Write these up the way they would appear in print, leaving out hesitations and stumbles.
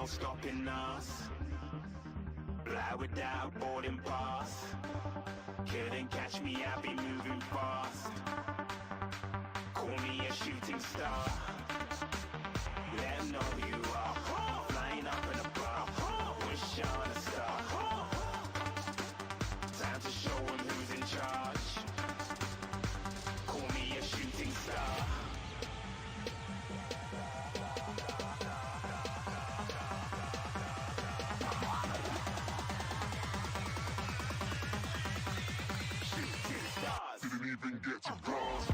no stopping us. Fly without boarding pass. Couldn't catch me, I'll be moving fast. Call me a shooting star. Let 'em know who you are. Flying up in a bar. Wish on a star. Time to show 'em who's in charge. Call me a shooting star. Didn't even get to bronze.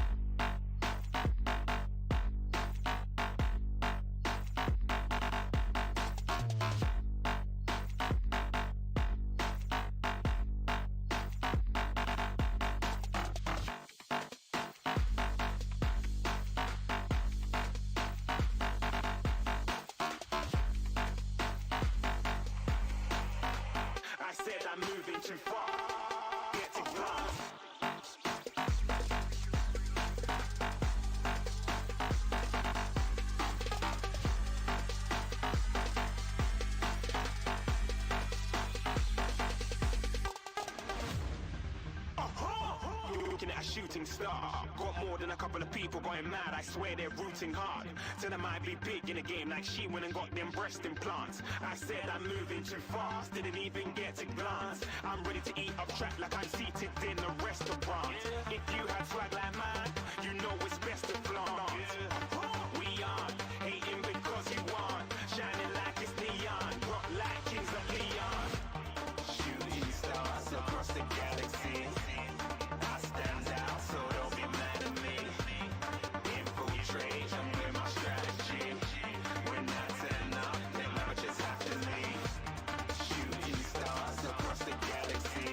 I said I'm moving too far. Get to glass. You're looking at a shooting star. Got more than a couple of people going mad. I swear they're rooting hard. Tell them I'd be big in the game like she went and got them breast implants. I said I'm moving too fast. Didn't even get to glance. I'm ready to eat up track like I'm seated in a restaurant. If you had swag like mine, you know it's best to flaunt. We aren't hating because you aren't. Shining like it's neon. Rock like kings of Leon. Shooting stars across the galaxy. I stand out, so don't be mad at me. Infiltrate, I'm with my strategy. When I turn up, then I just have to leave. Shooting stars across the galaxy.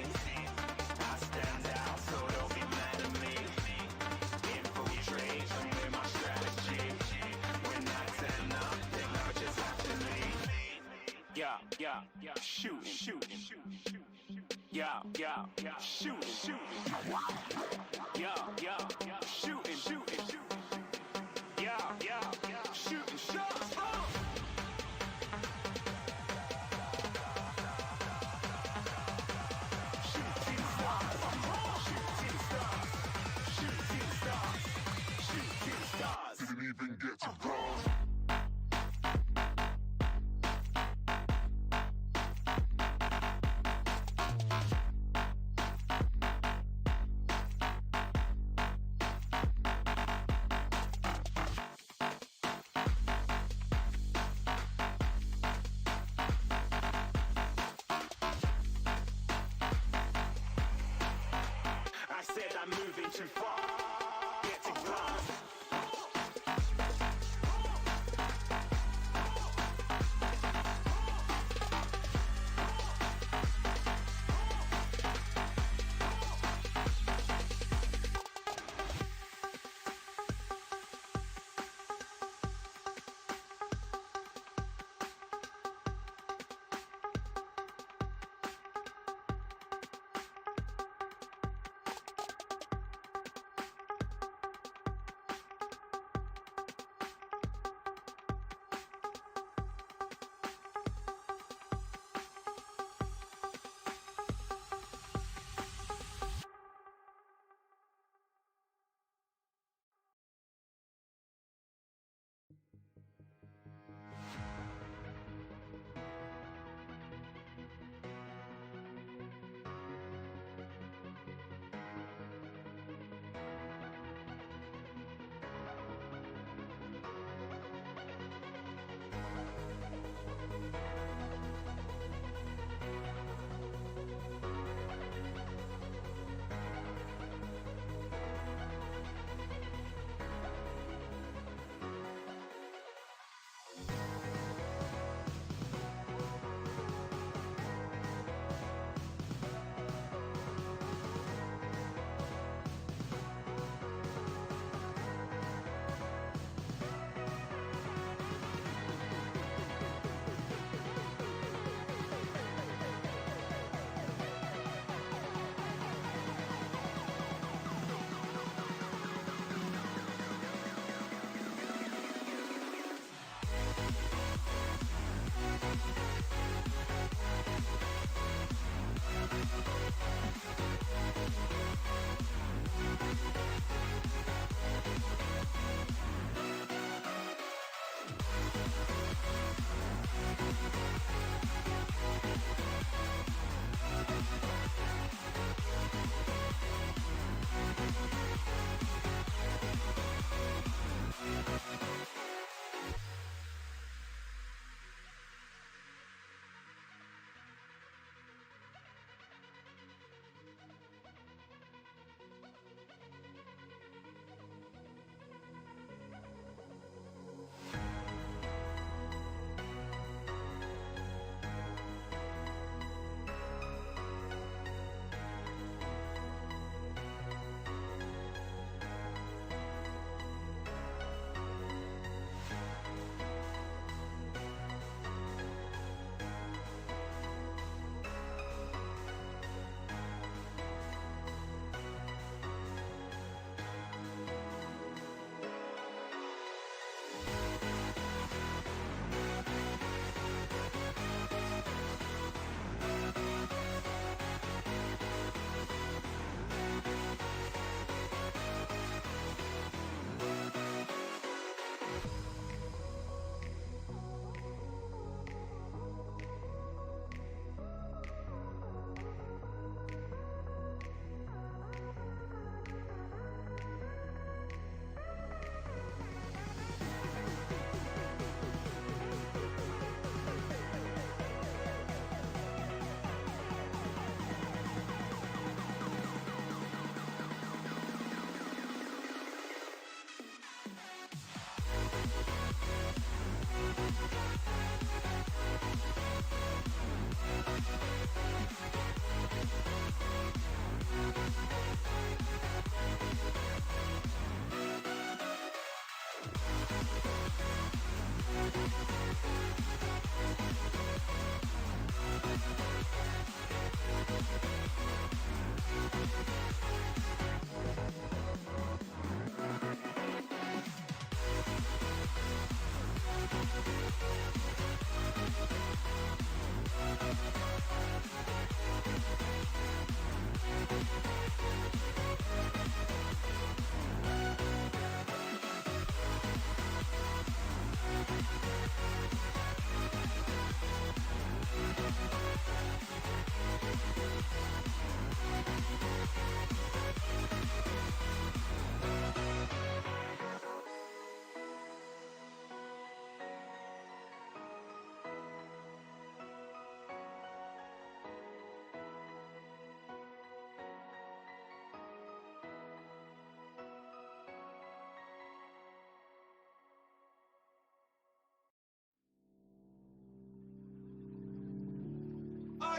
I stand out, so don't be mad at me. Infiltrate, I'm with my strategy. When I turn up, then I just have to leave. Yeah, shooting. Yeah, shooting. Yeah, shooting. Yeah, shooting shots. Shooting stars. Didn't even get to bronze.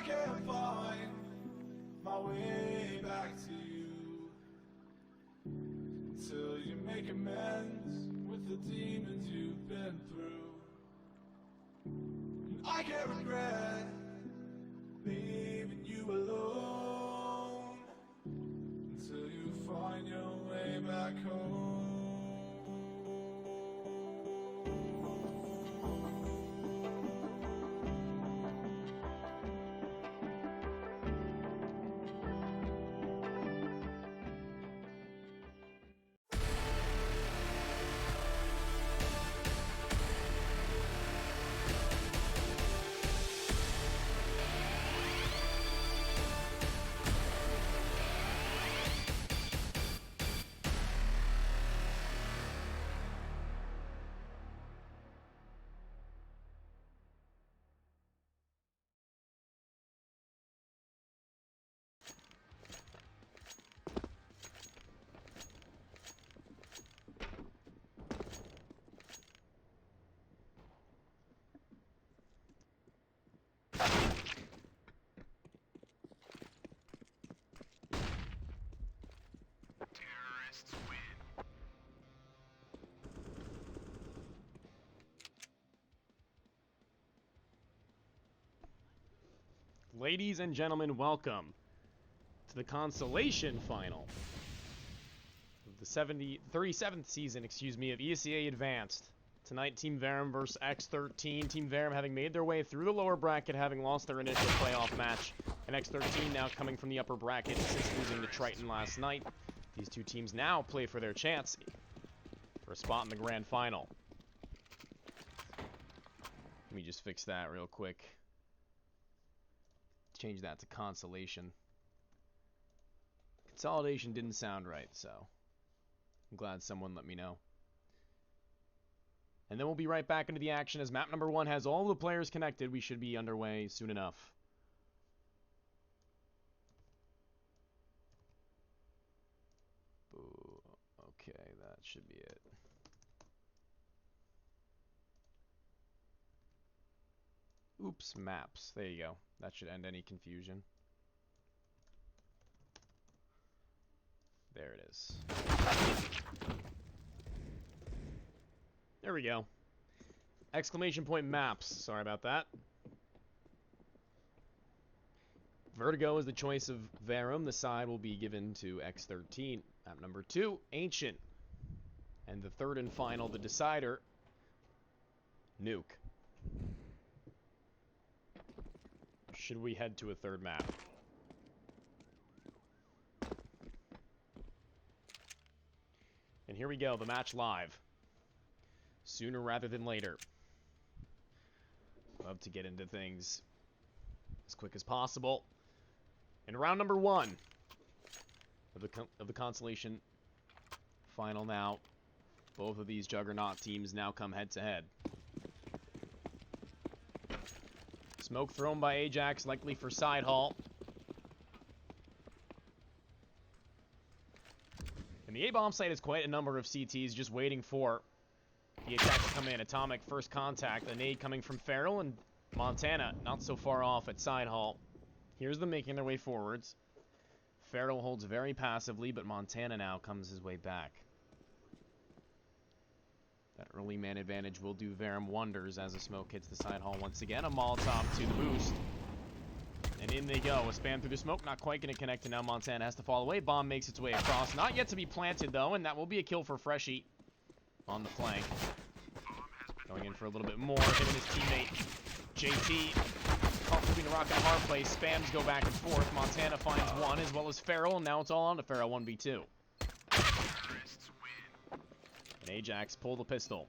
can't find my way back to you till you make amends with the demons you've been through. And I can't regret leaving you alone until you find your way back home. Ladies and gentlemen, welcome to the Consolation final of the 37th season, of ESEA Advanced. Tonight, Team Verum versus X13. Team Verum having made their way through the lower bracket, having lost their initial playoff match, and X13 now coming from the upper bracket since losing to Triton last night. These two teams now play for their chance for a spot in the grand final. Let me just fix that real quick. Change that to Consolation. Consolidation didn't sound right, so I'm glad someone let me know. And then we'll be right back into the action as map number 1 has all the players connected. We should be underway soon enough. Boo. Okay, that should be it. Oops, maps. There you go. That should end any confusion. There it is. There we go. Exclamation point maps. Sorry about that. Vertigo is the choice of Verum. The side will be given to X13. Map number 2, Ancient. And the third and final, the decider, Nuke. Should we head to a third map? And here we go, the match live. Sooner rather than later. Love to get into things as quick as possible. In round number 1 of the Consolation final now, both of these juggernaut teams now come head to head. Smoke thrown by Ajax, likely for side haul. And the A-bomb site has quite a number of CTs just waiting for the attack to come in. Atomic first contact, a nade coming from Feral, and Montana not so far off at side haul. Here's them making their way forwards. Feral holds very passively, but Montana now comes his way back. That early man advantage will do Verum wonders as the smoke hits the side hall once again. A Molotov to the boost. And in they go. A spam through the smoke. Not quite going to connect, and now Montana has to fall away. Bomb makes its way across. Not yet to be planted, though, and that will be a kill for Freshie on the flank. Going in for a little bit more. Him and his teammate, JT. Caught between a rock and a hard place. Spams go back and forth. Montana finds one, as well as Feral, and now it's all on to Feral 1v2. And Ajax pull the pistol.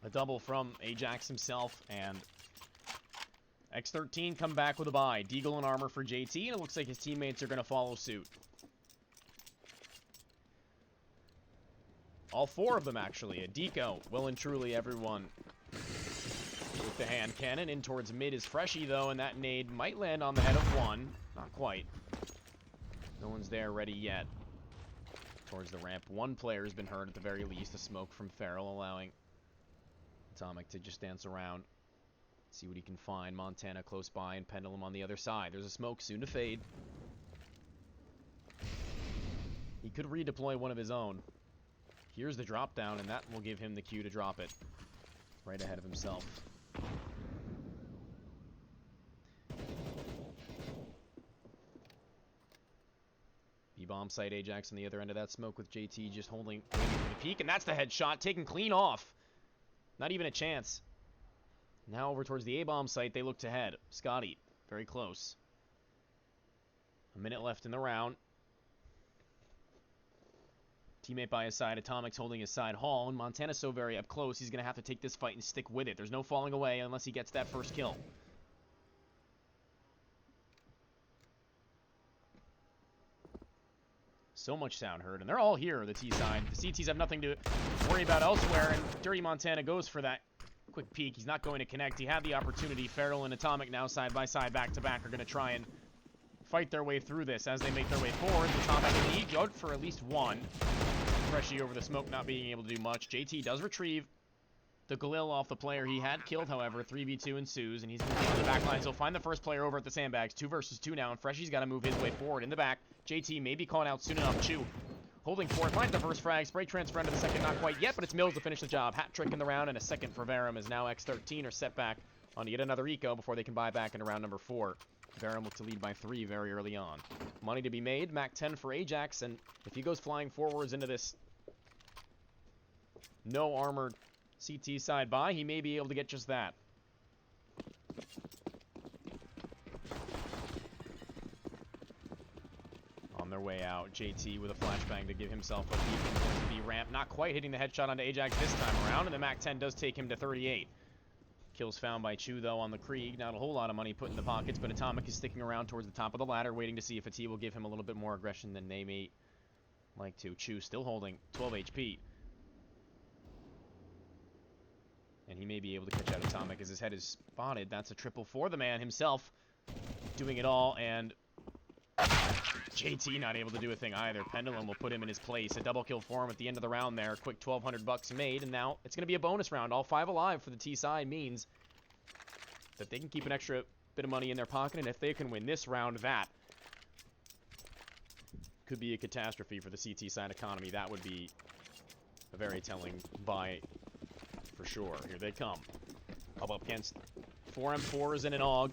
A double from Ajax himself, and X13 come back with a buy. Deagle and armor for JT, and it looks like his teammates are going to follow suit. All 4 of them, actually. A deco. Well and truly everyone with the hand cannon. In towards mid is Freshie, though, and that nade might land on the head of one. Not quite. No one's there ready yet. Towards the ramp. One player has been hurt at the very least. A smoke from Feral allowing Atomic to just dance around. See what he can find. Montana close by and Pendulum on the other side. There's a smoke soon to fade. He could redeploy one of his own. Here's the drop down, and that will give him the cue to drop it right ahead of himself. B-bomb site, Ajax on the other end of that smoke with JT just waiting for the peek, and that's the headshot, taken clean off. Not even a chance. Now over towards the A-bomb site, they look to head. Scotty, very close. A minute left in the round. Teammate by his side, Atomic's holding his side Hall, and Montana's so very up close, he's going to have to take this fight and stick with it. There's no falling away unless he gets that first kill. So much sound heard, and they're all here, the T side. The CTs have nothing to worry about elsewhere, and Dirty Montana goes for that quick peek. He's not going to connect. He had the opportunity. Feral and Atomic now side by side, back to back, are going to try and fight their way through this as they make their way forward. Atomic in the lead, good for at least one. Freshie over the smoke, not being able to do much. JT does retrieve the Galil off the player he had killed, however. 3v2 ensues, and he's going to be on the back line. So find the first player over at the sandbags. 2 versus 2 now, and Freshie's got to move his way forward in the back. JT may be caught out soon enough. Chew holding for it, finds the first frag. Spray transfer into the second, not quite yet, but it's Mills to finish the job. Hat trick in the round, and a second for Verum as now X13 are set back on yet another eco before they can buy back into round number 4. Verum look to lead by 3 very early on. Money to be made. Mac 10 for Ajax, and if he goes flying forwards into this no armored CT side by, he may be able to get just that. On their way out, JT with a flashbang to give himself a beacon towards the B ramp. Not quite hitting the headshot onto Ajax this time around, and the Mac 10 does take him to 38. Kills found by Chew, though, on the Krieg. Not a whole lot of money put in the pockets, but Atomic is sticking around towards the top of the ladder, waiting to see if a T will give him a little bit more aggression than they may like to. Chew still holding 12 HP. And he may be able to catch out Atomic as his head is spotted. That's a triple for the man himself. Doing it all, and JT not able to do a thing either. Pendulum will put him in his place. A double kill for him at the end of the round there. Quick 1,200 bucks made, and now it's going to be a bonus round. All 5 alive for the T side means that they can keep an extra bit of money in their pocket, and if they can win this round, that could be a catastrophe for the CT side economy. That would be a very telling buy for sure. Here they come. Up against 4 M4s and an AUG.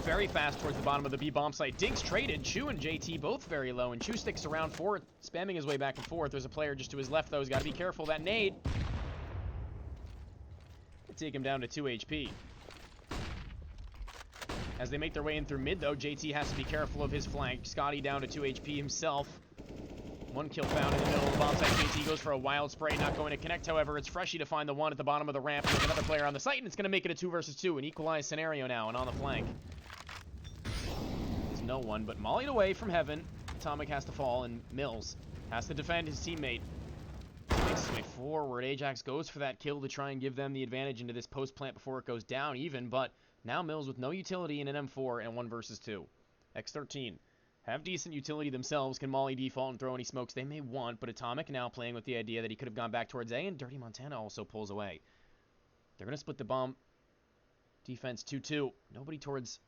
Very fast towards the bottom of the B bomb site. Dinks traded. Chew and JT both very low, and Chew sticks around for it, spamming his way back and forth. There's a player just to his left, though. He's got to be careful. That nade take him down to 2 HP. As they make their way in through mid, though, JT has to be careful of his flank. Scotty down to 2 HP himself. 1 kill found in the middle of the bomb site. JT goes for a wild spray, not going to connect. However, it's Freshie to find the one at the bottom of the ramp. There's another player on the site, and it's going to make it a 2 versus 2. An equalized scenario now, and on the flank. There's no one, but mollied away from heaven. Atomic has to fall, and Mills has to defend his teammate. Makes his way forward. Ajax goes for that kill to try and give them the advantage into this post plant before it goes down even, but now Mills with no utility in an M4 and 1 versus 2. X13 have decent utility themselves, can molly default and throw any smokes they may want, but Atomic now playing with the idea that he could have gone back towards A, and Dirty Montana also pulls away. They're going to split the bomb. Defense 2-2. Nobody towards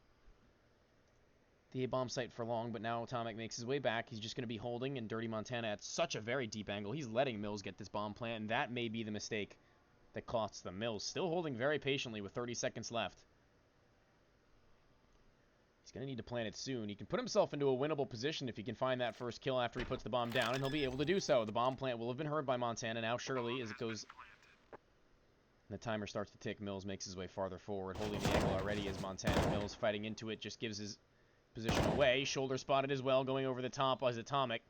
the A-bomb site for long, but now Atomic makes his way back. He's just going to be holding, and Dirty Montana at such a very deep angle. He's letting Mills get this bomb plant, and that may be the mistake that costs them. Mills still holding very patiently with 30 seconds left. He's going to need to plant it soon. He can put himself into a winnable position if he can find that first kill after he puts the bomb down, and he'll be able to do so. The bomb plant will have been heard by Montana now, surely, as it goes. And the timer starts to tick. Mills makes his way farther forward, holding the angle already as Montana. Mills fighting into it, just gives his position away. Shoulder spotted as well, going over the top as Atomic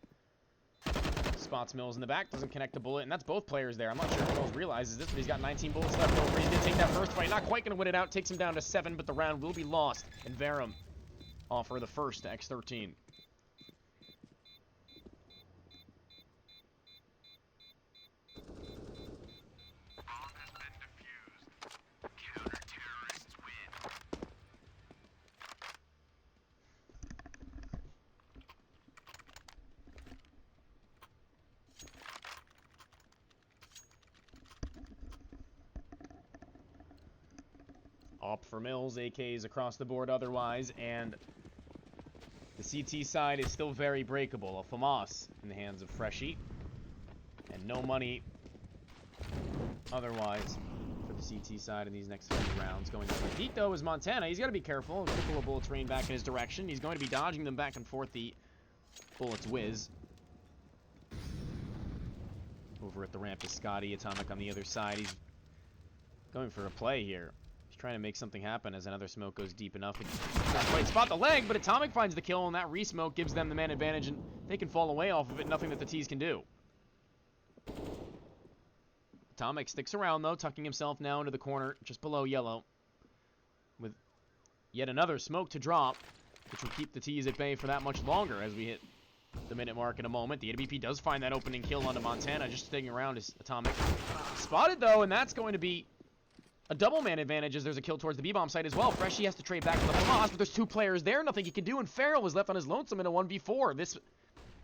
spots Mills in the back, doesn't connect the bullet, and that's both players there. I'm not sure if Mills realizes this, but he's got 19 bullets left over. He's going to take that first fight. Not quite going to win it out. Takes him down to 7, but the round will be lost. And Verum offer the first to X13. Up for Mills, AKs across the board otherwise, and the CT side is still very breakable. A FAMAS in the hands of Freshy, and no money otherwise for the CT side in these next 30 rounds. Going to the heat, though, is Montana. He's got to be careful. A couple of bullets rain back in his direction. He's going to be dodging them back and forth. The bullets whiz. Over at the ramp is Scotty. Atomic on the other side. He's going for a play here. He's trying to make something happen as another smoke goes deep enough. He doesn't quite spot the leg, but Atomic finds the kill, and that re-smoke gives them the man advantage, and they can fall away off of it. Nothing that the T's can do. Atomic sticks around, though, tucking himself now into the corner just below yellow, with yet another smoke to drop, which will keep the T's at bay for that much longer as we hit the minute mark in a moment. The AWP does find that opening kill onto Montana. Just sticking around is Atomic. Spotted, though, and that's going to be a double man advantage as there's a kill towards the B-bomb site as well. Freshy has to trade back to the FAMAS, but there's two players there. Nothing he can do, and Farrell was left on his lonesome in a 1v4. This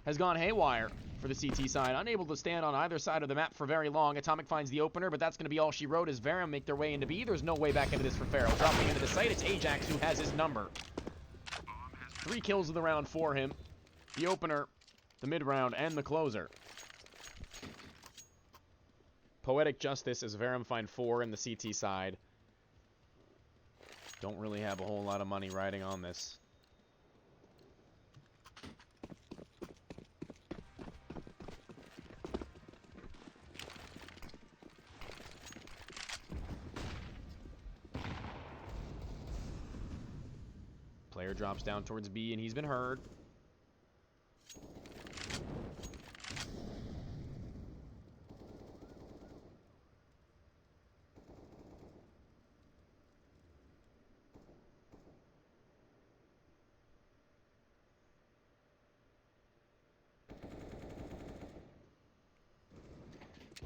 has gone haywire for the CT side. Unable to stand on either side of the map for very long. Atomic finds the opener, but that's going to be all she wrote as Verum make their way into B. There's no way back into this for Farrell. Dropping into the site, it's Ajax who has his number. 3 kills of the round for him. The opener, the mid-round, and the closer. Poetic justice as Verum find 4 in the CT side. Don't really have a whole lot of money riding on this. Player drops down towards B, and he's been heard.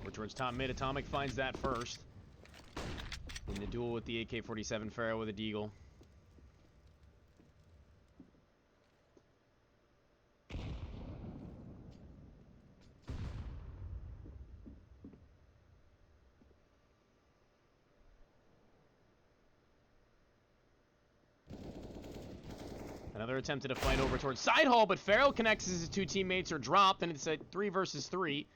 Over towards top mid, Atomic finds that first. In the duel with the AK-47, Farrell with a deagle. Another attempt at a fight over towards side hall, but Farrell connects as his 2 teammates are dropped, and it's a 3 versus 3.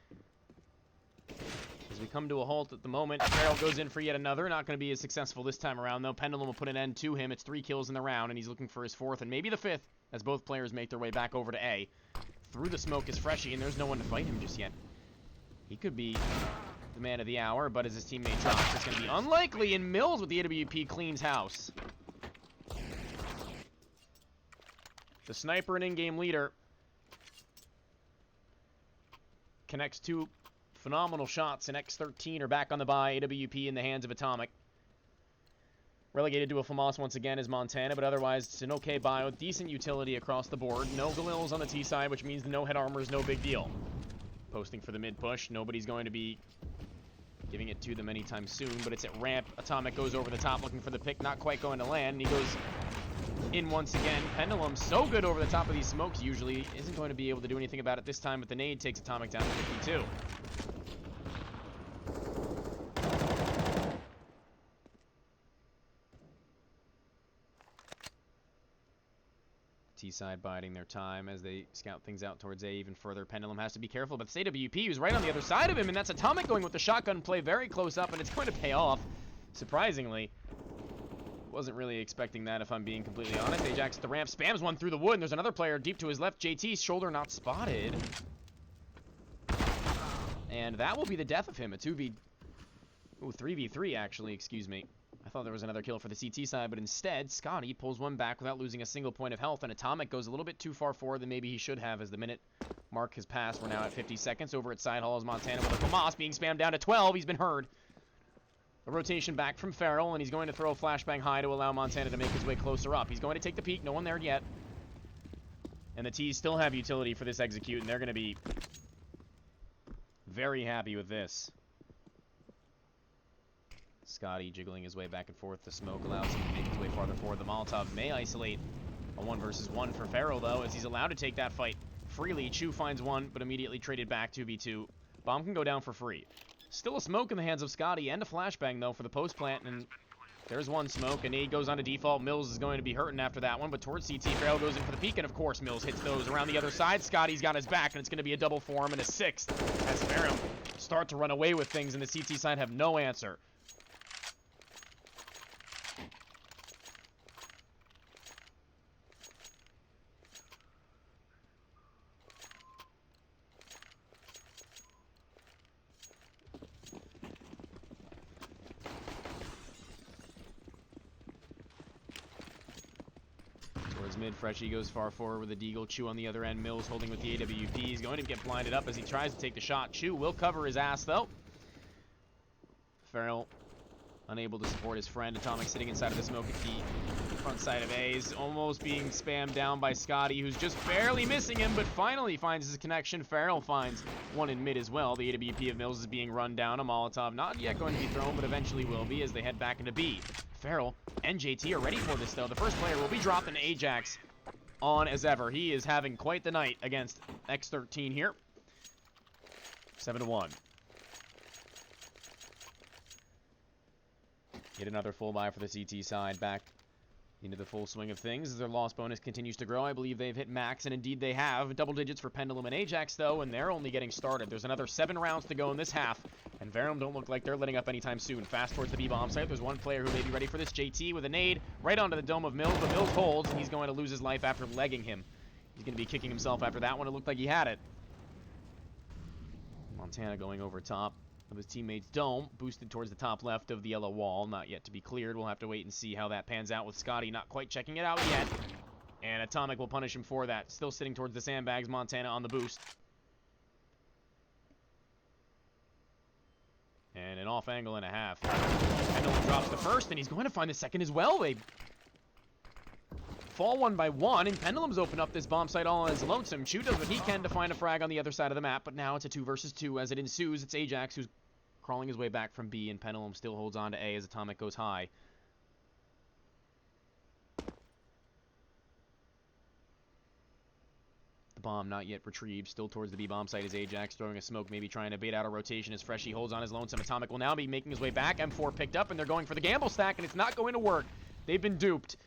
As we come to a halt at the moment, Farrell goes in for yet another. Not going to be as successful this time around, though. Pendulum will put an end to him. It's 3 kills in the round, and he's looking for his 4th and maybe the 5th, as both players make their way back over to A. Through the smoke is Freshy, and there's no one to fight him just yet. He could be the man of the hour, but as his teammate drops, it's going to be unlikely, and Mills with the AWP cleans house. The sniper and in-game leader connects 2 phenomenal shots, and X13 are back on the buy. AWP in the hands of Atomic. Relegated to a FAMAS once again is Montana, but otherwise it's an okay buy with decent utility across the board. No Galils on the T side, which means the no head armor is no big deal. Posting for the mid push. Nobody's going to be giving it to them anytime soon, but it's at ramp. Atomic goes over the top looking for the pick, not quite going to land, and he goes in once again. Pendulum so good over the top of these smokes usually isn't going to be able to do anything about it this time, but the nade takes Atomic down to 52. T-side biding their time as they scout things out towards A even further. Pendulum has to be careful, but AWP who's right on the other side of him, and that's Atomic going with the shotgun play very close up, and it's going to pay off, surprisingly. Wasn't really expecting that, if I'm being completely honest. Ajax at the ramp spams one through the wood, and there's another player deep to his left. JT's shoulder not spotted. And that will be the death of him. A 3v3 actually, excuse me. I thought there was another kill for the CT side, but instead, Scotty pulls one back without losing a single point of health, and Atomic goes a little bit too far forward than maybe he should have as the minute mark has passed. We're now at 50 seconds. Over at side hall is Montana with a FAMAS being spammed down to 12. He's been heard. A rotation back from Farrell, and he's going to throw a flashbang high to allow Montana to make his way closer up. He's going to take the peek. No one there yet. And the T's still have utility for this execute, and they're going to be very happy with this. Scotty jiggling his way back and forth. The smoke allows him to make his way farther forward. The Molotov may isolate a 1 versus 1 for Farrell, though, as he's allowed to take that fight freely. Chu finds one, but immediately traded back 2v2. Bomb can go down for free. Still a smoke in the hands of Scotty and a flashbang, though, for the post plant, and There's one smoke. A nade goes on to default. Mills is going to be hurting after that one, but towards CT, Farrell goes in for the peek, and of course, Mills hits those around the other side. Scotty's got his back, and it's going to be a double for him and a sixth as Verum start to run away with things, and the CT side have no answer. Mid, Freshie goes far forward with a deagle. Chu on the other end. Mills holding with the AWP. He's going to get blinded up as he tries to take the shot. Chu will cover his ass, though. Farrell unable to support his friend. Atomic sitting inside of the smoke at the front side of A. Is almost being spammed down by Scotty, who's just barely missing him, but finally finds his connection. Farrell finds one in mid as well. The AWP of Mills is being run down. A Molotov not yet going to be thrown, but eventually will be as they head back into B. Farrell and JT are ready for this, though. The first player will be dropping Ajax on as ever. He is having quite the night against X13 here. 7-1. Yet another full buy for the CT side. Back into the full swing of things as their loss bonus continues to grow. I believe they've hit max, and indeed they have. Double digits for Pendulum and Ajax, though, and they're only getting started. There's another 7 rounds to go in this half, and Verum don't look like they're letting up anytime soon. Fast towards the B-bomb site. There's one player who may be ready for this. JT with a nade right onto the dome of Mills, but Mills holds, and he's going to lose his life after legging him. He's going to be kicking himself after that one. It looked like he had it. Montana going over top of his teammate's dome, boosted towards the top left of the yellow wall, not yet to be cleared. We'll have to wait and see how that pans out with Scotty not quite checking it out yet. And Atomic will punish him for that. Still sitting towards the sandbags, Montana on the boost. And an off angle and a half. Pendulum drops the first, and he's going to find the second as well. They fall one by one, and Pendulum's open up this bomb site all on his lonesome. Chu does what he can to find a frag on the other side of the map, but now it's a 2 versus 2 as it ensues. It's Ajax who's crawling his way back from B, and Pendulum still holds on to A as Atomic goes high. The bomb not yet retrieved. Still towards the B bomb site is Ajax, throwing a smoke, maybe trying to bait out a rotation as Freshie holds on his lonesome. Atomic will now be making his way back. M4 picked up, and they're going for the gamble stack, and it's not going to work. They've been duped.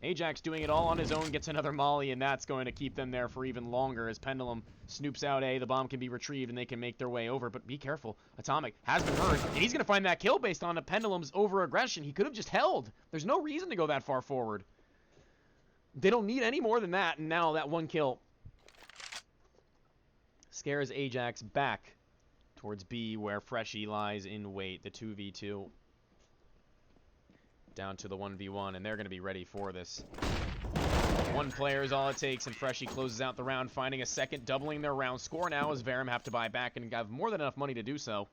Ajax doing it all on his own, gets another molly, and that's going to keep them there for even longer as Pendulum snoops out A. The bomb can be retrieved, and they can make their way over, but be careful. Atomic has been hurt, and he's going to find that kill based on a Pendulum's over-aggression. He could have just held. There's no reason to go that far forward. They don't need any more than that, and now that one kill scares Ajax back towards B, where Freshie lies in wait. The 2v2 down to the 1v1, and they're going to be ready for this. One player is all it takes, and Freshie closes out the round, finding a second, doubling their round score now as Verum have to buy back and have more than enough money to do so.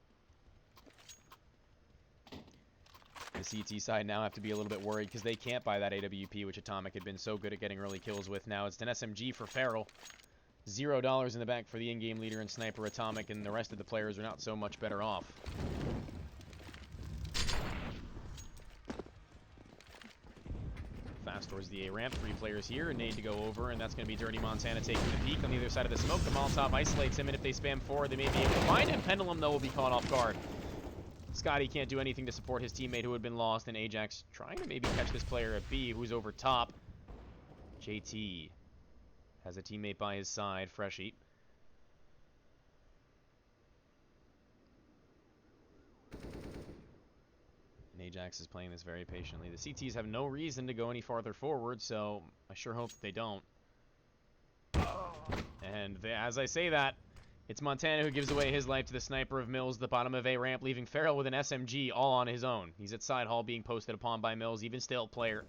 The CT side now have to be a little bit worried because they can't buy that AWP, which Atomic had been so good at getting early kills with. Now it's an SMG for Farrell. $0 in the bank for the in-game leader and sniper Atomic, and the rest of the players are not so much better off. Fast towards the A ramp. 3 players here. A nade to go over, and that's going to be Dirty Montana taking the peek on the other side of the smoke. The Molotov isolates him, and if they spam forward, they may be able to find him. Pendulum, though, will be caught off guard. Scotty can't do anything to support his teammate who had been lost, and Ajax trying to maybe catch this player at B who's over top. JT has a teammate by his side, Freshie. And Ajax is playing this very patiently. The CTs have no reason to go any farther forward, so I sure hope that they don't. And as I say that, it's Montana who gives away his life to the sniper of Mills, the bottom of A ramp, leaving Farrell with an SMG all on his own. He's at side hall being posted upon by Mills, even still player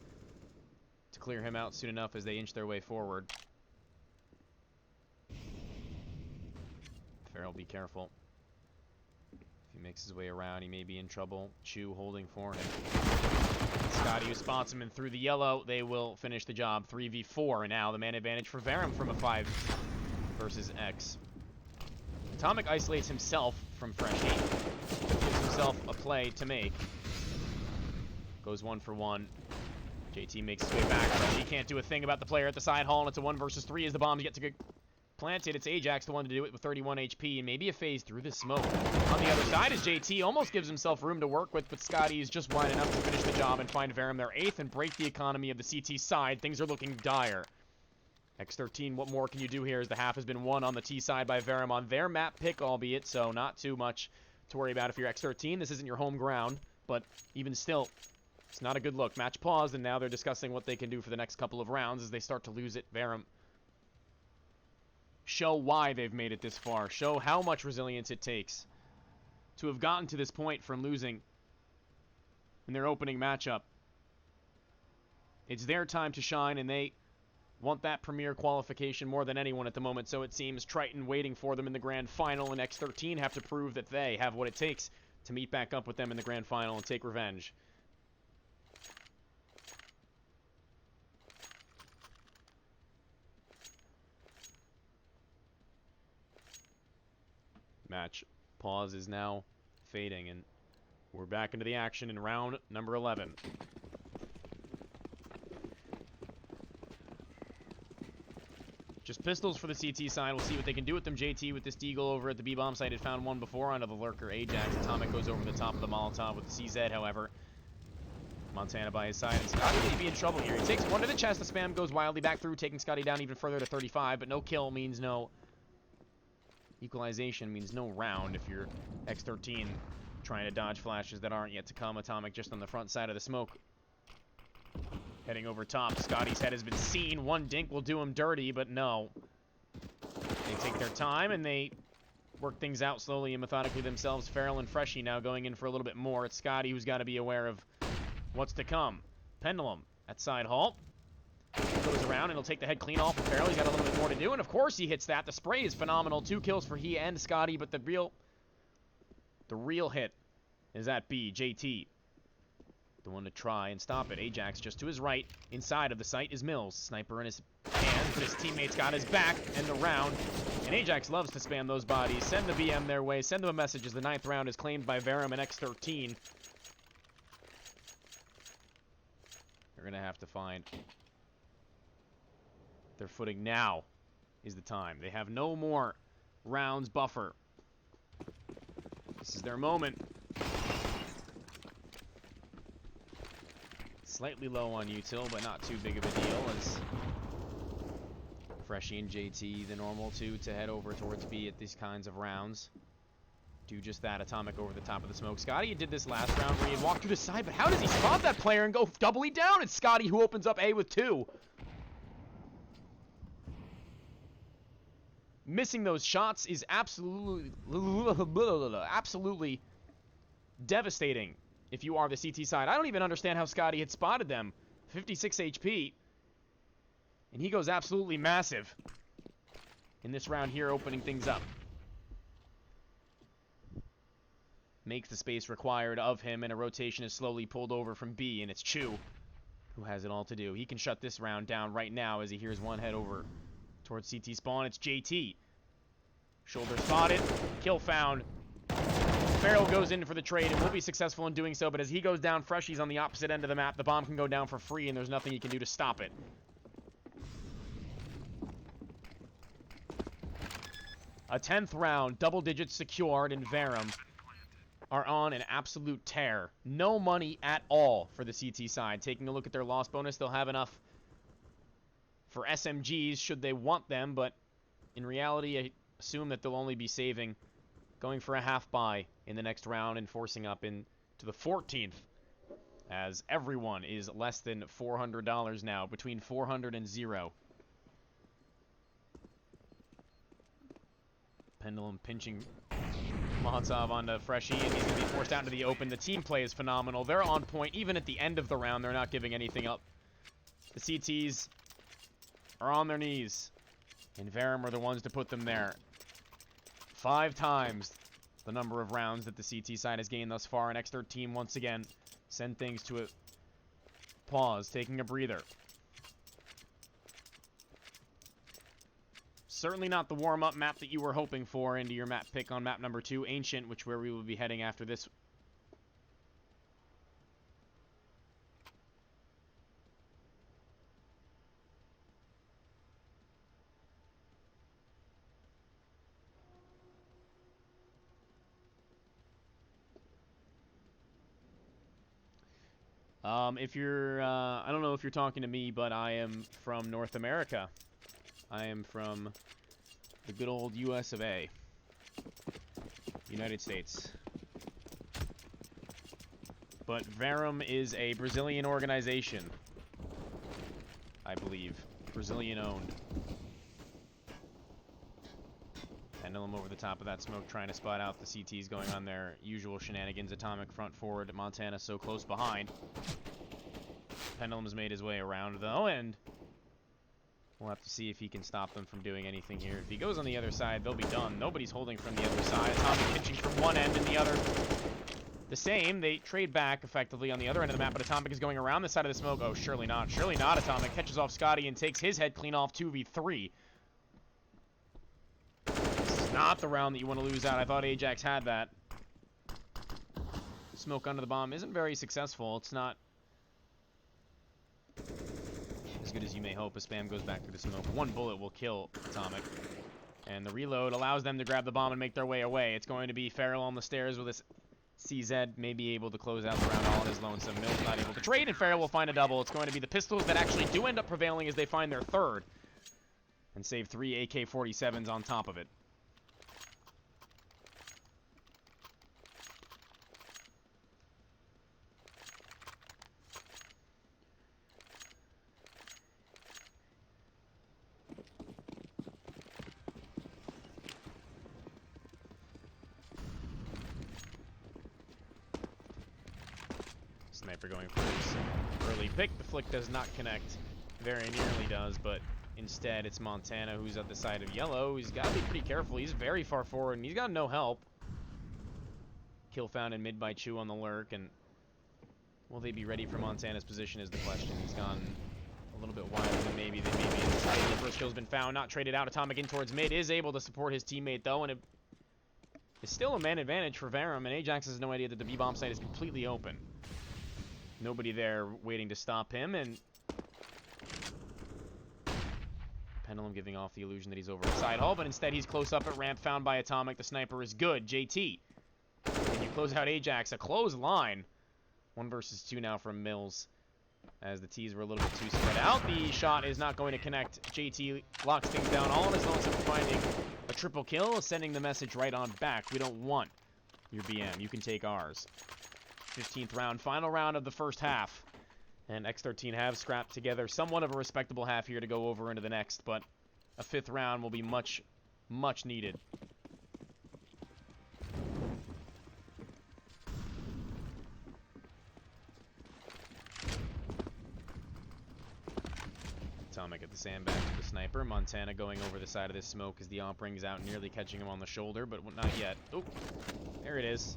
to clear him out soon enough as they inch their way forward. Farrell, be careful. If he makes his way around, he may be in trouble. Chu holding for him. Scotty who spots him and through the yellow, they will finish the job. 3v4, and now the man advantage for Verum from a 5 versus X. Atomic isolates himself from Freshie. Gives himself a play to make. Goes 1 for 1. JT makes his way back. Freshie can't do a thing about the player at the side hall, and it's a 1 versus 3 as the bombs get to planted. It's Ajax, the one to do it with 31 HP, and maybe a phase through the smoke. On the other side is JT, almost gives himself room to work with, but Scotty is just wide enough to finish the job and find Verum their 8th and break the economy of the CT side. Things are looking dire. X13, what more can you do here as the half has been won on the T side by Verum on their map pick, albeit, so not too much to worry about if you're X13. This isn't your home ground, but even still, it's not a good look. Match paused, and now they're discussing what they can do for the next couple of rounds as they start to lose it. Verum show why they've made it this far. Show how much resilience it takes to have gotten to this point from losing in their opening matchup. It's their time to shine, and they want that premier qualification more than anyone at the moment, so it seems. Triton waiting for them in the grand final, and X13 have to prove that they have what it takes to meet back up with them in the grand final and take revenge. Match pause is now fading, and we're back into the action in round number 11. Just pistols for the CT side. We'll see what they can do with them. JT with this deagle over at the B-bomb site had found one before onto the lurker. Ajax. Atomic goes over the top of the Molotov with the CZ, however. Montana by his side, and Scotty may be in trouble here. He takes one to the chest. The spam goes wildly back through, taking Scotty down even further to 35, but no kill means no equalization, means no round if you're X13 trying to dodge flashes that aren't yet to come. Atomic just on the front side of the smoke. Heading over top. Scotty's head has been seen. One dink will do him dirty, but no. They take their time, and they work things out slowly and methodically themselves. Farrell and Freshy now going in for a little bit more. It's Scotty who's got to be aware of what's to come. Pendulum at side halt. Goes around, and he'll take the head clean off of Farrell. He's got a little bit more to do, and of course he hits that. The spray is phenomenal. 2 kills for he and Scotty, but the real hit is at B, JT. The one to try and stop it. Ajax just to his right. Inside of the site is Mills. Sniper in his hand, but his teammate's got his back, and the round. And Ajax loves to spam those bodies. Send the BM their way. Send them a message as the 9th round is claimed by Verum and X13. They're going to have to find their footing. Now is the time. They have no more rounds buffer. This is their moment. Slightly low on util, but not too big of a deal as Freshy and JT, the normal two, to head over towards B at these kinds of rounds. Do just that. Atomic over the top of the smoke. Scotty did this last round where he had walked through the side, but how does he spot that player and go doubly down? It's Scotty who opens up A with 2. Missing those shots is absolutely devastating if you are the CT side. I don't even understand how Scotty had spotted them. 56 HP. And he goes absolutely massive in this round here, opening things up. Makes the space required of him, and a rotation is slowly pulled over from B, and it's Chu who has it all to do. He can shut this round down right now as he hears one head over towards CT spawn. It's JT. Shoulder spotted. Kill found. Farrell goes in for the trade and will be successful in doing so, but as he goes down, Freshy's on the opposite end of the map. The bomb can go down for free, and there's nothing he can do to stop it. A 10th round, double digits secured, and Verum are on an absolute tear. No money at all for the CT side. Taking a look at their loss bonus, they'll have enough for SMGs should they want them, but in reality, I assume that they'll only be saving going for a half buy in the next round and forcing up into the 14th, as everyone is less than $400 now, between 400 and 0. Pendulum pinching Molotov onto Freshy, and he's going to be forced out into the open. The team play is phenomenal. They're on point. Even at the end of the round, they're not giving anything up. The CTs are on their knees, and Verum are the ones to put them there. 5 times the number of rounds that the CT side has gained thus far, and X13 once again send things to a pause, taking a breather. Certainly not the warm-up map that you were hoping for into your map pick on map number 2, Ancient, which where we will be heading after this. If you're, I don't know if you're talking to me, but I am from North America. I am from the good old US of A. United States. But Verum is a Brazilian organization, I believe. Brazilian-owned. Pendulum over the top of that smoke, trying to spot out the CTs going on their usual shenanigans. Atomic front forward. Montana so close behind. Pendulum has made his way around, though, and we'll have to see if he can stop them from doing anything here. If he goes on the other side, they'll be done. Nobody's holding from the other side. Atomic pitching from one end and the other. The same. They trade back effectively on the other end of the map, but Atomic is going around the side of the smoke. Oh, surely not. Surely not. Atomic catches off Scotty and takes his head clean off 2v3. This is not the round that you want to lose out. I thought Ajax had that. Smoke under the bomb isn't very successful. It's not as good as you may hope. A spam goes back through the smoke. One bullet will kill Atomic. And the reload allows them to grab the bomb and make their way away. It's going to be Farrell on the stairs with his CZ may be able to close out the round all on his lonesome. Mills not able to trade, and Farrell will find a double. It's going to be the pistols that actually do end up prevailing as they find their third. And save 3 AK-47s on top of it. Sniper going for his early pick. The flick does not connect. Very nearly does, but instead it's Montana who's at the side of yellow. He's got to be pretty careful. He's very far forward, and he's got no help. Kill found in mid by Chu on the lurk, and will they be ready for Montana's position is the question. He's gone a little bit wider than maybe they may be inside. The first kill's been found, not traded out. Atomic in towards mid, is able to support his teammate, though, and it's still a man advantage for Verum, and Ajax has no idea that the B-bomb site is completely open. Nobody there waiting to stop him, and Pendulum giving off the illusion that he's over at side hall, but instead he's close up at ramp, found by Atomic. The sniper is good. JT. And you close out Ajax. A close line. 1 versus 2 now from Mills, as the T's were a little bit too spread out. The shot is not going to connect. JT locks things down all on his own, so finding a triple kill, sending the message right on back. We don't want your BM. You can take ours. 15th round, final round of the first half. And X13 have scrapped together somewhat of a respectable half here to go over into the next, but a 5th round will be much, much needed. Atomic at the sandbag to the sniper. Montana going over the side of this smoke as the op rings out, nearly catching him on the shoulder, but not yet. Oh, there it is.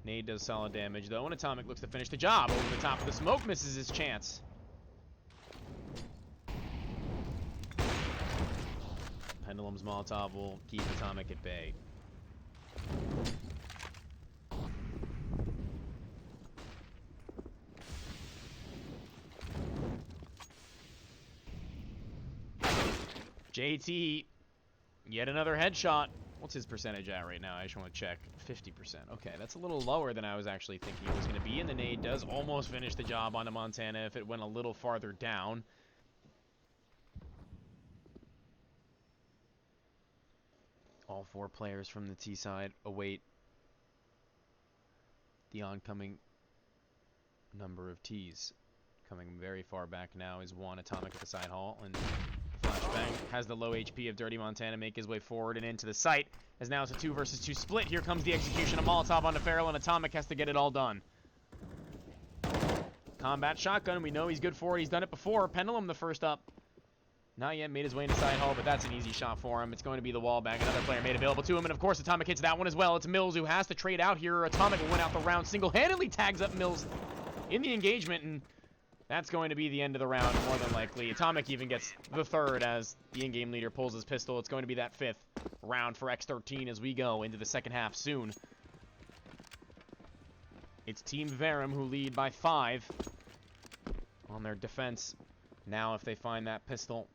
Nade does solid damage, though, and Atomic looks to finish the job. Over the top of the smoke, misses his chance. Pendulum's Molotov will keep Atomic at bay. JT, yet another headshot. What's his percentage at right now? I just want to check. 50%. Okay, that's a little lower than I was actually thinking it was going to be. And the nade does almost finish the job onto Montana if it went a little farther down. All 4 players from the T side await the oncoming number of T's. Coming very far back now is 1 Atomic at the side hall, and Flashbang has the low HP of Dirty Montana make his way forward and into the site, as now it's a 2 versus 2 split. Here comes the execution of Molotov onto Farrell, and Atomic has to get it all done. Combat shotgun, we know he's good for it. He's done it before. Pendulum the first up. Not yet made his way into side hall, but that's an easy shot for him. It's going to be the wall bang. Another player made available to him, and of course Atomic hits that one as well. It's Mills who has to trade out here. Atomic will win out the round. Single-handedly tags up Mills in the engagement, and that's going to be the end of the round, more than likely. Atomic even gets the 3rd as the in-game leader pulls his pistol. It's going to be that 5th round for X13 as we go into the second half soon. It's Team Verum who lead by 5 on their defense. Now if they find that pistol,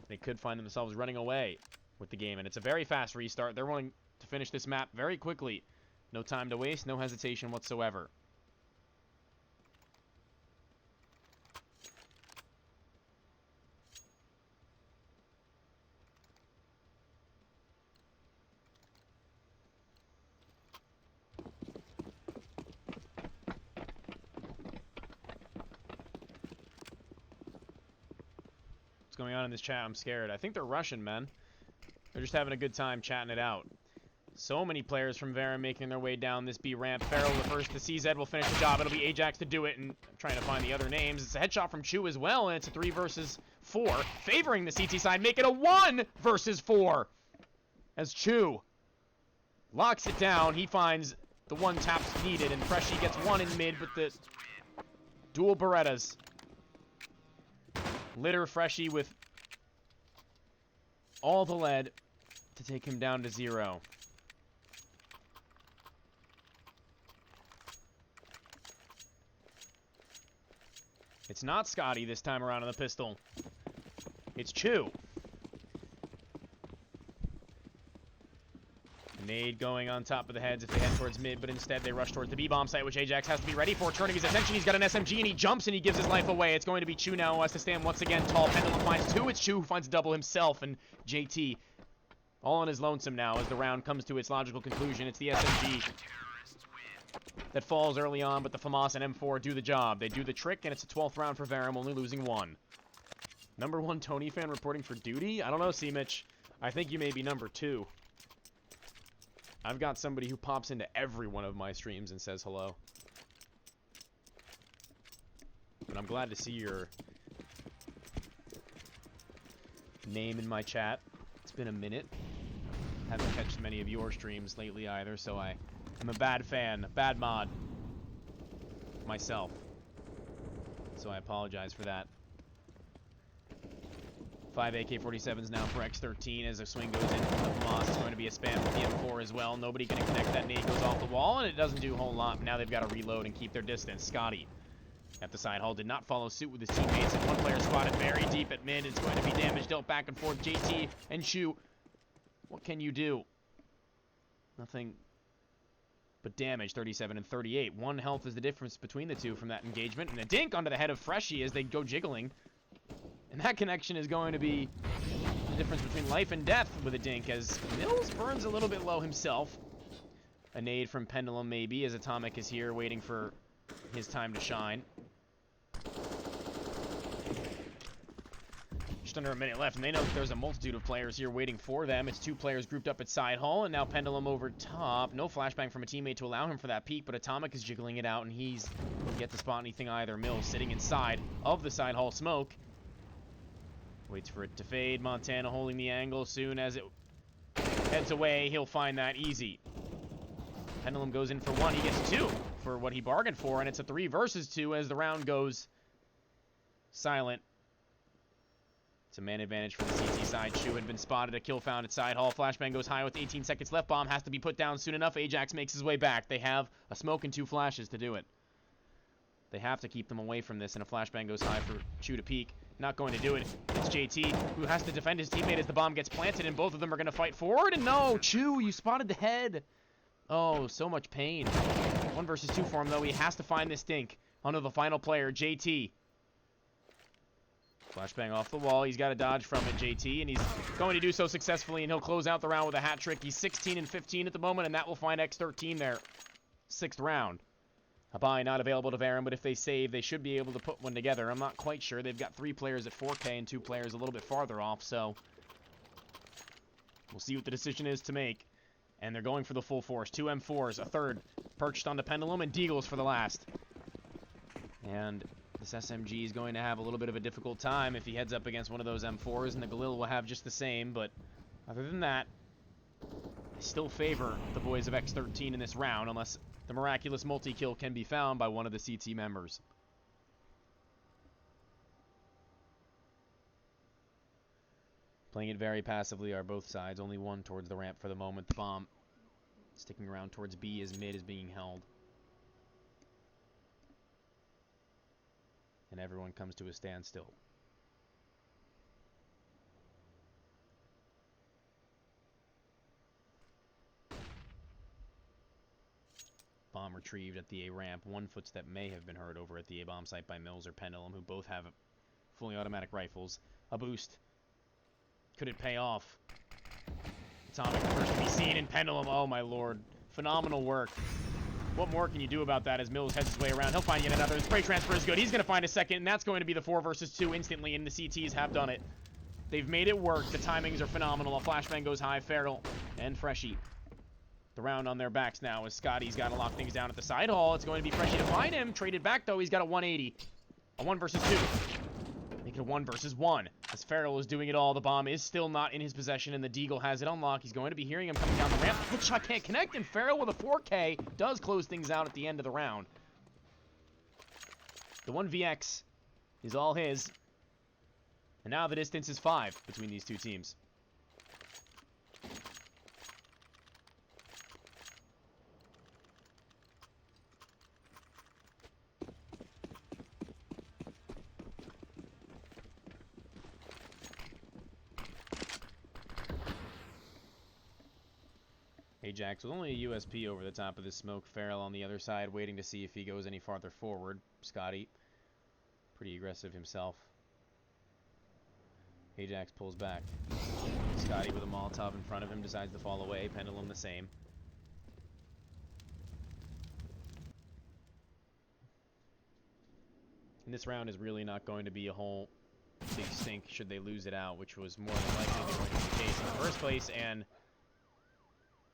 they could find themselves running away with the game. And it's a very fast restart. They're willing to finish this map very quickly. No time to waste, no hesitation whatsoever. What's going on in this chat? I'm scared. I think they're Russian, men. They're just having a good time chatting it out. So many players from Verum making their way down this B ramp. Farrell the first. The CZ will finish the job. It'll be Ajax to do it. And I'm trying to find the other names. It's a headshot from Chu as well. And it's a 3 versus 4. Favoring the CT side. Make it a 1 versus 4. As Chu locks it down. He finds the 1 taps needed. And Freshie gets 1 in mid with the dual Berettas. Litter Freshie with all the lead to take him down to 0. It's not Scotty this time around on the pistol. It's Chu. Nade going on top of the heads if they head towards mid, but instead they rush towards the B-bomb site, which Ajax has to be ready for. Turning his attention, he's got an SMG, and he jumps, and he gives his life away. It's going to be Chu now, who has to stand once again tall. Pendulum finds 2. It's Chu who finds a double himself, and JT all on his lonesome now as the round comes to its logical conclusion. It's the SMG that falls early on, but the FAMAS and M4 do the job. They do the trick, and it's a 12th round for Verum, only losing 1. Number 1 Tony fan reporting for duty? I don't know, C-Mitch. I think you may be number 2. I've got somebody who pops into every one of my streams and says hello. But I'm glad to see your name in my chat. It's been a minute. Haven't catched many of your streams lately either, so I'm a bad fan, bad mod myself. So I apologize for that. 5 AK-47s now for X13 as a swing goes in from the FAMAS. It's going to be a spam with the M4 as well. Nobody going to connect. That nade goes off the wall, and it doesn't do a whole lot. Now they've got to reload and keep their distance. Scotty at the side hall did not follow suit with his teammates, and one player spotted very deep at mid. It's going to be damage dealt back and forth. JT and Chu, what can you do? Nothing but damage. 37 and 38. 1 health is the difference between the two from that engagement, and a dink onto the head of Freshie as they go jiggling. And that connection is going to be the difference between life and death with a dink, as Mills burns a little bit low himself. A nade from Pendulum maybe, as Atomic is here waiting for his time to shine. Just under a minute left, and they know that there's a multitude of players here waiting for them. It's 2 players grouped up at side hall, and now Pendulum over top. No flashbang from a teammate to allow him for that peek, but Atomic is jiggling it out, and he's yet to spot anything either. Mills sitting inside of the side hall smoke. Waits for it to fade. Montana holding the angle. Soon as it heads away, he'll find that easy. Pendulum goes in for 1. He gets 2 for what he bargained for, and it's a 3 versus 2 as the round goes silent. It's a man advantage for the CT side. Chu had been spotted. A kill found at side hall. Flashbang goes high with 18 seconds left. Bomb has to be put down soon enough. Ajax makes his way back. They have a smoke and 2 flashes to do it. They have to keep them away from this, and a flashbang goes high for Chu to peek. Not going to do it. It's JT who has to defend his teammate as the bomb gets planted, and both of them are going to fight forward. And no, Chu, you spotted the head. Oh, so much pain. 1 versus 2 for him, though. He has to find this dink onto the final player, JT. Flashbang off the wall. He's got to dodge from it, JT, and he's going to do so successfully, and he'll close out the round with a hat trick. He's 16 and 15 at the moment, and that will find X13 there. 6th round. A buy not available to Verum, but if they save, they should be able to put one together. I'm not quite sure. They've got 3 players at 4K and 2 players a little bit farther off, so we'll see what the decision is to make. And they're going for the full force. 2 M4s, a 3rd perched on the Pendulum, and Deagles for the last. And this SMG is going to have a little bit of a difficult time if he heads up against one of those M4s, and the Galil will have just the same, but other than that, I still favor the boys of X13 in this round, unless the miraculous multi-kill can be found by one of the CT members. Playing it very passively are both sides. Only 1 towards the ramp for the moment. The bomb sticking around towards B as mid is being held. And everyone comes to a standstill. Bomb retrieved at the A ramp. 1 footstep may have been heard over at the A bomb site by Mills or Pendulum, who both have fully automatic rifles. A boost. Could it pay off? Atomic first to be seen, and Pendulum, oh my lord. Phenomenal work What more can you do about that as Mills heads his way around? He'll find yet another. The spray transfer is good. He's going to find a second, and that's going to be the 4 versus 2 instantly, and the CTs have done it. They've made it work. The timings are phenomenal. A flashbang goes high. Feral and Freshy. The round on their backs now as Scotty's got to lock things down at the side hall. It's going to be Freshy to find him. Traded back, though. He's got a 180. A 1 versus 2. Make it a 1 versus 1. As Feral is doing it all, the bomb is still not in his possession, and the Deagle has it unlocked. He's going to be hearing him coming down the ramp. Headshot can't connect, and Feral with a 4K does close things out at the end of the round. The 1VX is all his. And now the distance is 5 between these two teams. Ajax with only a USP over the top of this smoke. Feral on the other side waiting to see if he goes any farther forward. Scotty, pretty aggressive himself. Ajax pulls back. Scotty with a Molotov in front of him decides to fall away. Pendulum the same. And this round is really not going to be a whole big stink should they lose it out, which was more than likely going to be the case in the first place, and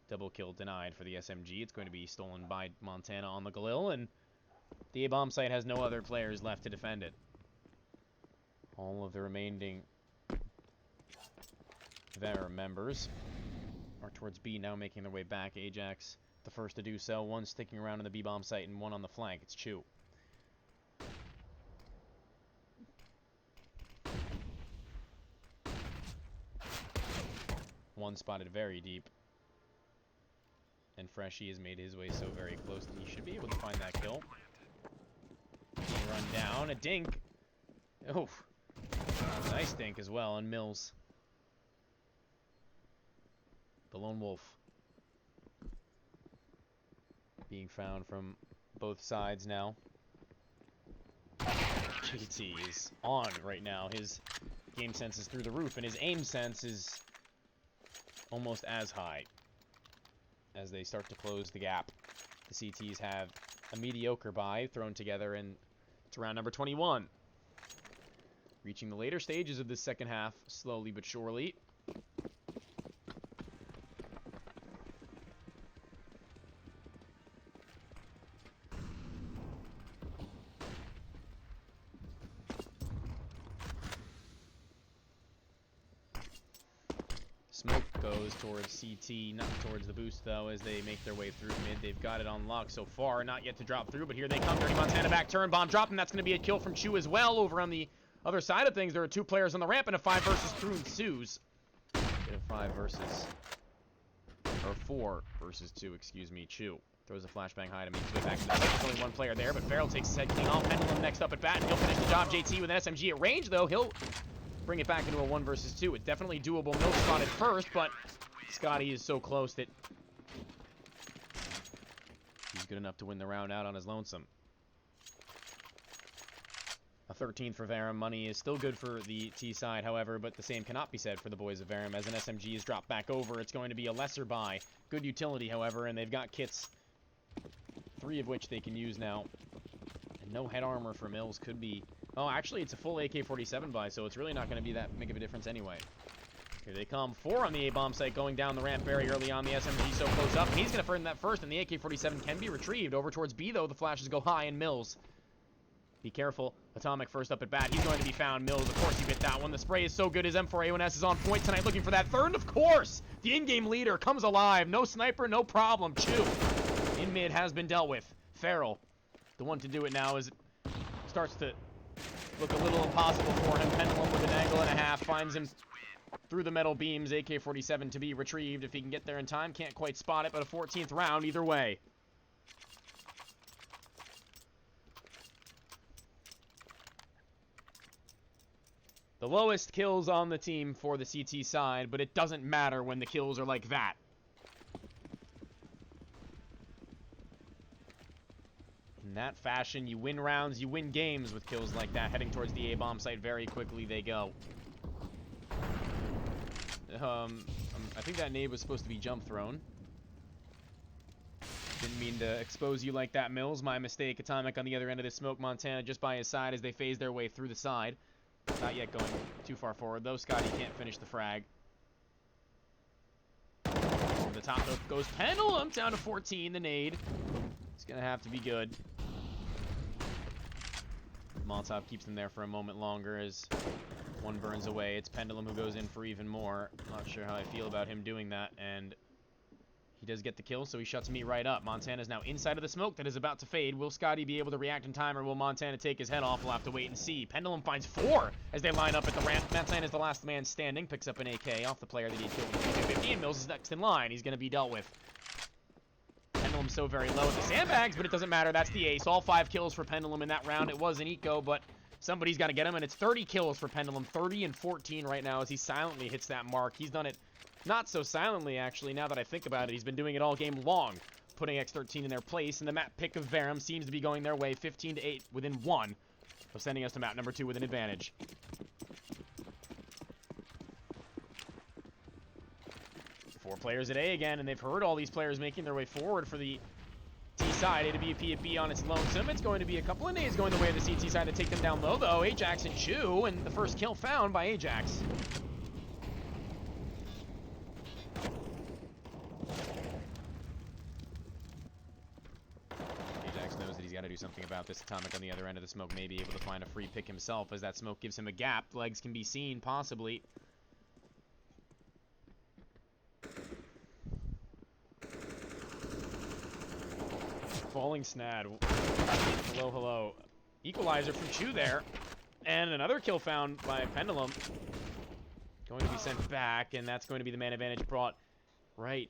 double kill denied for the SMG. It's going to be stolen by Montana on the Galil, and the A-bomb site has no other players left to defend it. All of the remaining Verum members are towards B now, making their way back. Ajax the first to do so. One sticking around on the B-bomb site and one on the flank. It's Chew. One spotted very deep. And Freshy has made his way so very close that he should be able to find that kill. Being run down. A dink. Oh. Nice dink as well on Mills. The Lone Wolf. Being found from both sides now. JT is on right now. His game sense is through the roof, and his aim sense is almost as high. As they start to close the gap, the CTs have a mediocre buy thrown together, and it's round number 21. Reaching the later stages of this second half, slowly but surely. Smoke goes towards CT, not towards the boost, though, as they make their way through mid. They've got it on lock so far, not yet to drop through, but here they come. Dirty Montana back turn, bomb drop, and that's going to be a kill from Chew as well. Over on the other side of things, there are 2 players on the ramp, and a 5 versus 2 ensues. Get a 5 versus, or 4 versus 2, excuse me. Chew throws a flashbang high to make his way back to the site. There's only 1 player there, but Feral takes his head clean off. Pendulum next up at bat, and he'll finish the job. JT with an SMG at range, though. He'll bring it back into a 1 versus 2. It's definitely doable. Mills spotted first, but Scotty is so close that he's good enough to win the round out on his lonesome. A 13th for Verum. Money is still good for the T side, however, but the same cannot be said for the boys of Verum. As an SMG is dropped back over, it's going to be a lesser buy. Good utility, however, and they've got kits, 3 of which they can use now. And no head armor for Mills could be... Oh, actually, it's a full AK-47 buy, so it's really not going to be that big of a difference anyway. Here they come. 4 on the A-bomb site going down the ramp very early on. The SMG so close up. He's going to earn that first, and the AK-47 can be retrieved. Over towards B, though, the flashes go high, and Mills. Be careful. Atomic first up at bat. He's going to be found. Mills, of course, he bit that one. The spray is so good. His M4A1S is on point tonight, looking for that third. And of course, the in-game leader comes alive. No sniper, no problem. Chew. In mid has been dealt with. Feral, the one to do it now, as it starts to look a little impossible for him. Pendulum with an angle and a half. Finds him through the metal beams. AK-47 to be retrieved if he can get there in time. Can't quite spot it, but a 14th round either way. The lowest kills on the team for the CT side, but it doesn't matter when the kills are like that. In that fashion, you win rounds, you win games with kills like that. Heading towards the A-bomb site very quickly they go. I think that nade was supposed to be jump thrown. Didn't mean to expose you like that, Mills. My mistake. Atomic on the other end of the smoke. Montana just by his side as they phase their way through the side. Not yet going too far forward, though. Scotty can't finish the frag. Over the top, though, goes Pendulum. Down to 14, the nade. It's going to have to be good. Molotov keeps them there for a moment longer as one burns away. It's Pendulum who goes in for even more. Not sure how I feel about him doing that, and he does get the kill, so he shuts me right up. Montana's now inside of the smoke that is about to fade. Will Scotty be able to react in time, or will Montana take his head off? We'll have to wait and see. Pendulum finds 4 as they line up at the ramp. Montana's the last man standing, picks up an AK off the player that he killed with 250, and Mills is next in line. He's going to be dealt with. Pendulum's so very low at the sandbags, but it doesn't matter. That's the ace. All 5 kills for Pendulum in that round. It was an eco, but somebody's got to get him, and it's 30 kills for Pendulum. 30 and 14 right now as he silently hits that mark. He's done it not so silently, actually, now that I think about it. He's been doing it all game long, putting X13 in their place, and the map pick of Verum seems to be going their way, 15-8 within 1 of sending us to map number 2 with an advantage. Four players at A again, and they've heard all these players making their way forward for the T side. A to B, P at B on its lonesome. It's going to be a couple of nades going the way of the CT side to take them down low, though. Ajax and Chew, and the first kill found by Ajax. Ajax knows that he's got to do something about this. Atomic on the other end of the smoke may be able to find a free pick himself as that smoke gives him a gap. Legs can be seen, possibly. Falling Snad. Hello, hello. Equalizer from Chew there. And another kill found by Pendulum. Going to be sent back, and that's going to be the man advantage brought right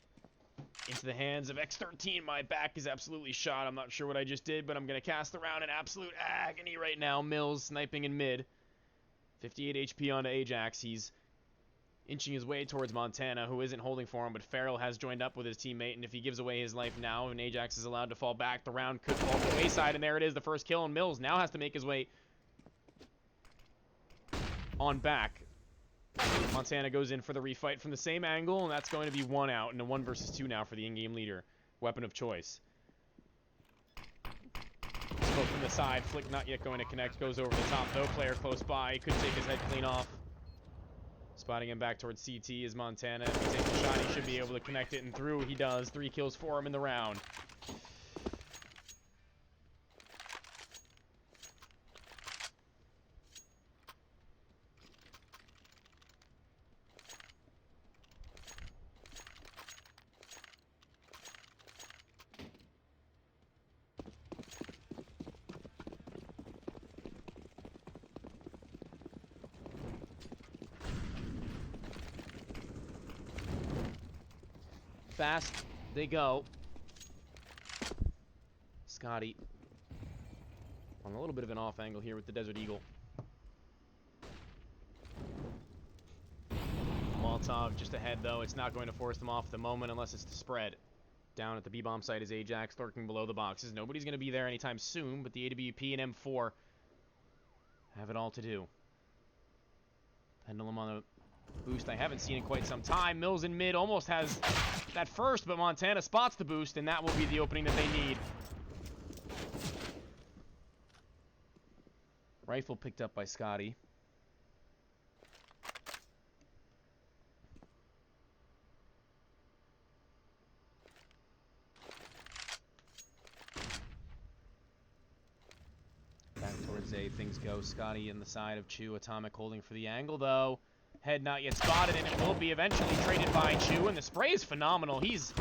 into the hands of X13. My back is absolutely shot. I'm not sure what I just did, but I'm going to cast around in absolute agony right now. Mills sniping in mid. 58 HP onto Ajax. He's inching his way towards Montana, who isn't holding for him, but Farrell has joined up with his teammate, and if he gives away his life now and Ajax is allowed to fall back, the round could fall to the wayside, and there it is, the first kill, and Mills now has to make his way on back. Montana goes in for the refight from the same angle, and that's going to be 1 out, and a 1 versus 2 now for the in-game leader. Weapon of choice. Smoke from the side, Flick not yet going to connect, goes over the top, though, player close by, he could take his head clean off. Spotting him back towards CT is Montana. If he takes a shot, he should be able to connect it, and through he does. 3 kills for him in the round. Fast they go. Scotty on a little bit of an off angle here with the Desert Eagle. Molotov just ahead, though. It's not going to force them off at the moment unless it's the spread. Down at the B-bomb site is Ajax, lurking below the boxes. Nobody's going to be there anytime soon, but the AWP and M4 have it all to do. Pendulum on the boost I haven't seen in quite some time. Mills in mid almost has that first, but Montana spots the boost, and that will be the opening that they need. Rifle picked up by Scotty. Back towards A, things go. Scotty in the side of Chew. Atomic holding for the angle, though. Head not yet spotted, and it will be eventually traded by Chew, and the spray is phenomenal. He's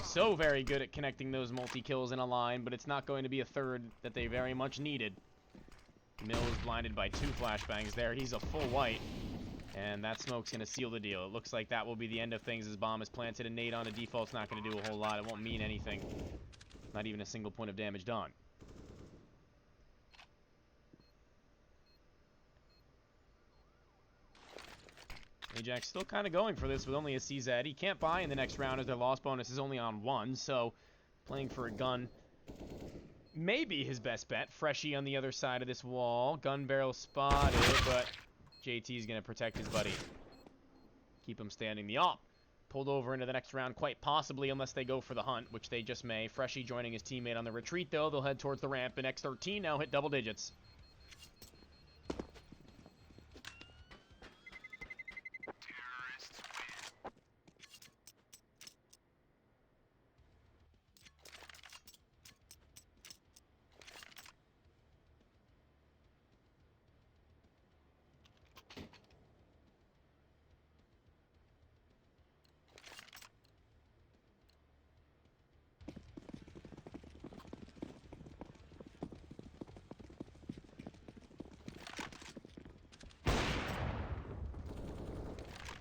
so very good at connecting those multi-kills in a line, but it's not going to be a third that they very much needed. Mills blinded by 2 flashbangs there. He's a full white, and that smoke's going to seal the deal. It looks like that will be the end of things as bomb is planted, and nade on a default's not going to do a whole lot. It won't mean anything. Not even a single point of damage done. Ajax still kind of going for this with only a CZ. He can't buy in the next round as their loss bonus is only on 1, so playing for a gun may be his best bet. Freshie on the other side of this wall. Gun barrel spotted, but JT's going to protect his buddy. Keep him standing. The op pulled over into the next round, quite possibly, unless they go for the hunt, which they just may. Freshie joining his teammate on the retreat, though. They'll head towards the ramp, and X13 now hit double digits.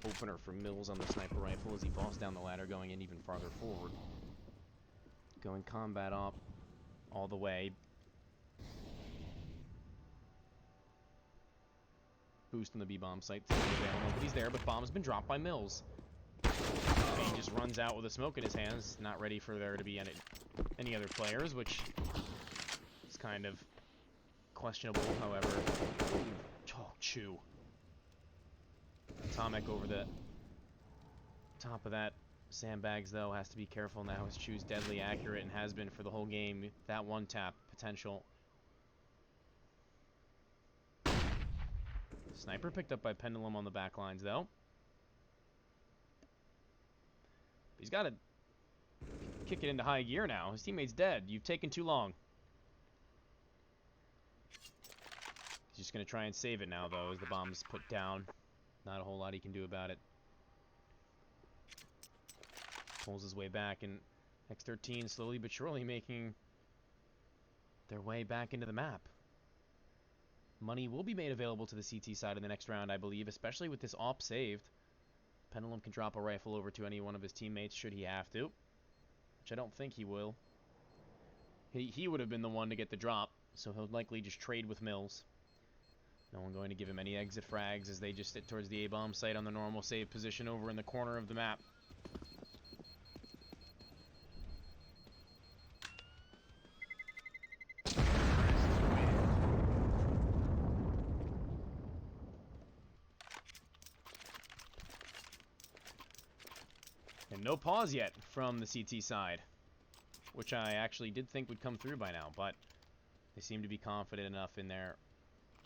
Opener for Mills on the sniper rifle as he falls down the ladder, going in even farther forward. Going combat op all the way. Boost on the B-bomb site. Nobody's there, but bomb's been dropped by Mills. He just runs out with a smoke in his hands, not ready for there to be any other players, which is kind of questionable, however. Oh, chew. Atomic over the top of that. Sandbags, though, has to be careful now. His chew's deadly accurate and has been for the whole game. That one tap potential. Sniper picked up by Pendulum on the back lines, though. He's got to kick it into high gear now. His teammate's dead. You've taken too long. He's just going to try and save it now, though, as the bomb's put down. Not a whole lot he can do about it. Pulls his way back, and X13 slowly but surely making their way back into the map. Money will be made available to the CT side in the next round, I believe, especially with this AWP saved. Pendulum can drop a rifle over to any one of his teammates should he have to, which I don't think he will. He would have been the one to get the drop, so he'll likely just trade with Mills. No one going to give him any exit frags as they just sit towards the A-bomb site on the normal save position over in the corner of the map. And no pause yet from the CT side, which I actually did think would come through by now, but they seem to be confident enough in their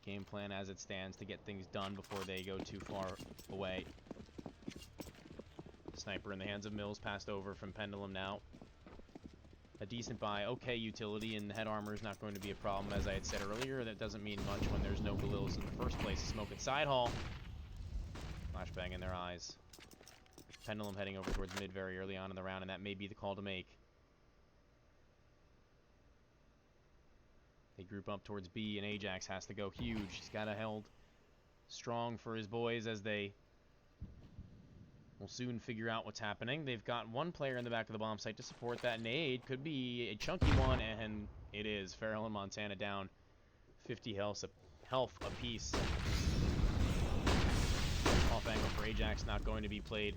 game plan as it stands to get things done before they go too far away. Sniper in the hands of Mills, passed over from Pendulum now. A decent buy, okay utility, and head armor is not going to be a problem. As I had said earlier, that doesn't mean much when there's no Galils in the first place. Smoke at side hall. Flashbang in their eyes. Pendulum heading over towards mid very early on in the round, and that may be the call to make. They group up towards B, and Ajax has to go huge. He's got to held strong for his boys as they will soon figure out what's happening. They've got one player in the back of the bomb site to support that nade. Could be a chunky one, and it is. Farrell and Montana down 50 health apiece. Off angle for Ajax, not going to be played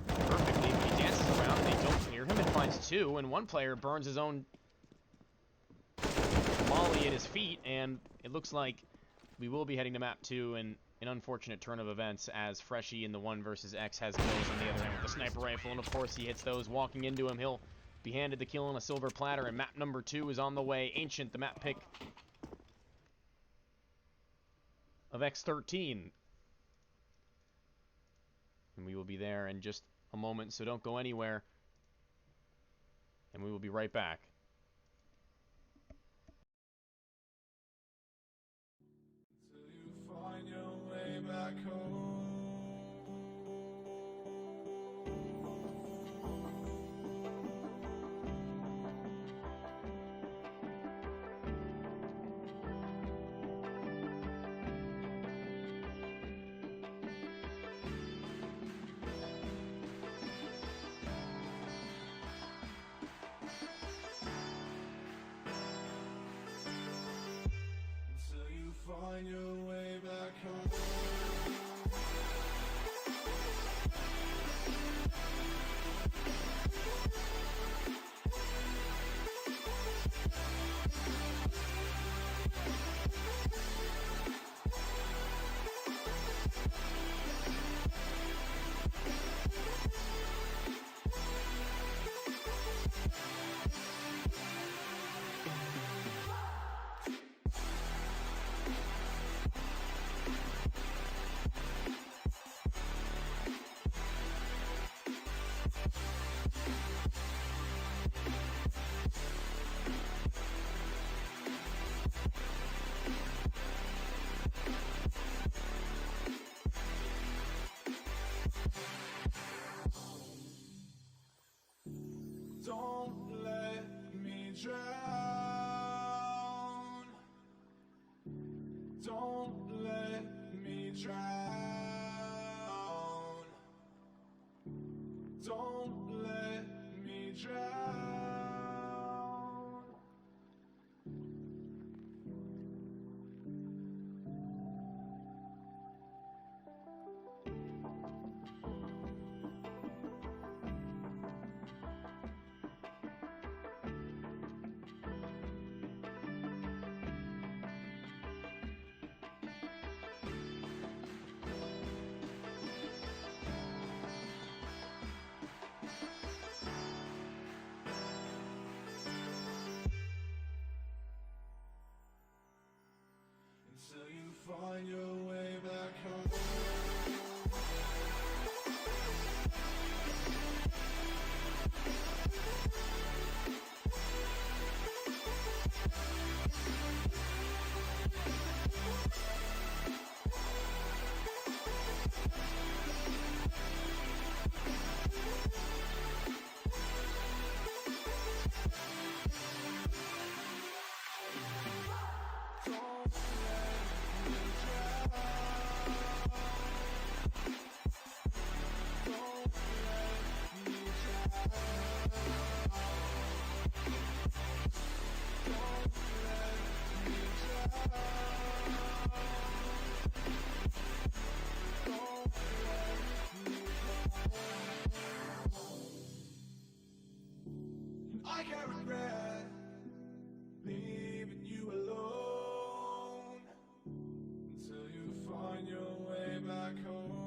perfectly. He dances around, they don't clear him, and finds two, and one player burns his own Molly at his feet, and it looks like we will be heading to map 2 in an unfortunate turn of events as Freshie in the 1 versus X has Mills on the other end with the sniper rifle, and of course he hits those. Walking into him, he'll be handed the kill on a silver platter, and map number 2 is on the way. Ancient, the map pick of X13. And we will be there in just a moment, so don't go anywhere. And we will be right back. Till you find your way back home. Till you find your way back home. Don't let me drown. Don't let me drown. Until you find your way back home. I can't regret leaving you alone until you find your way back home.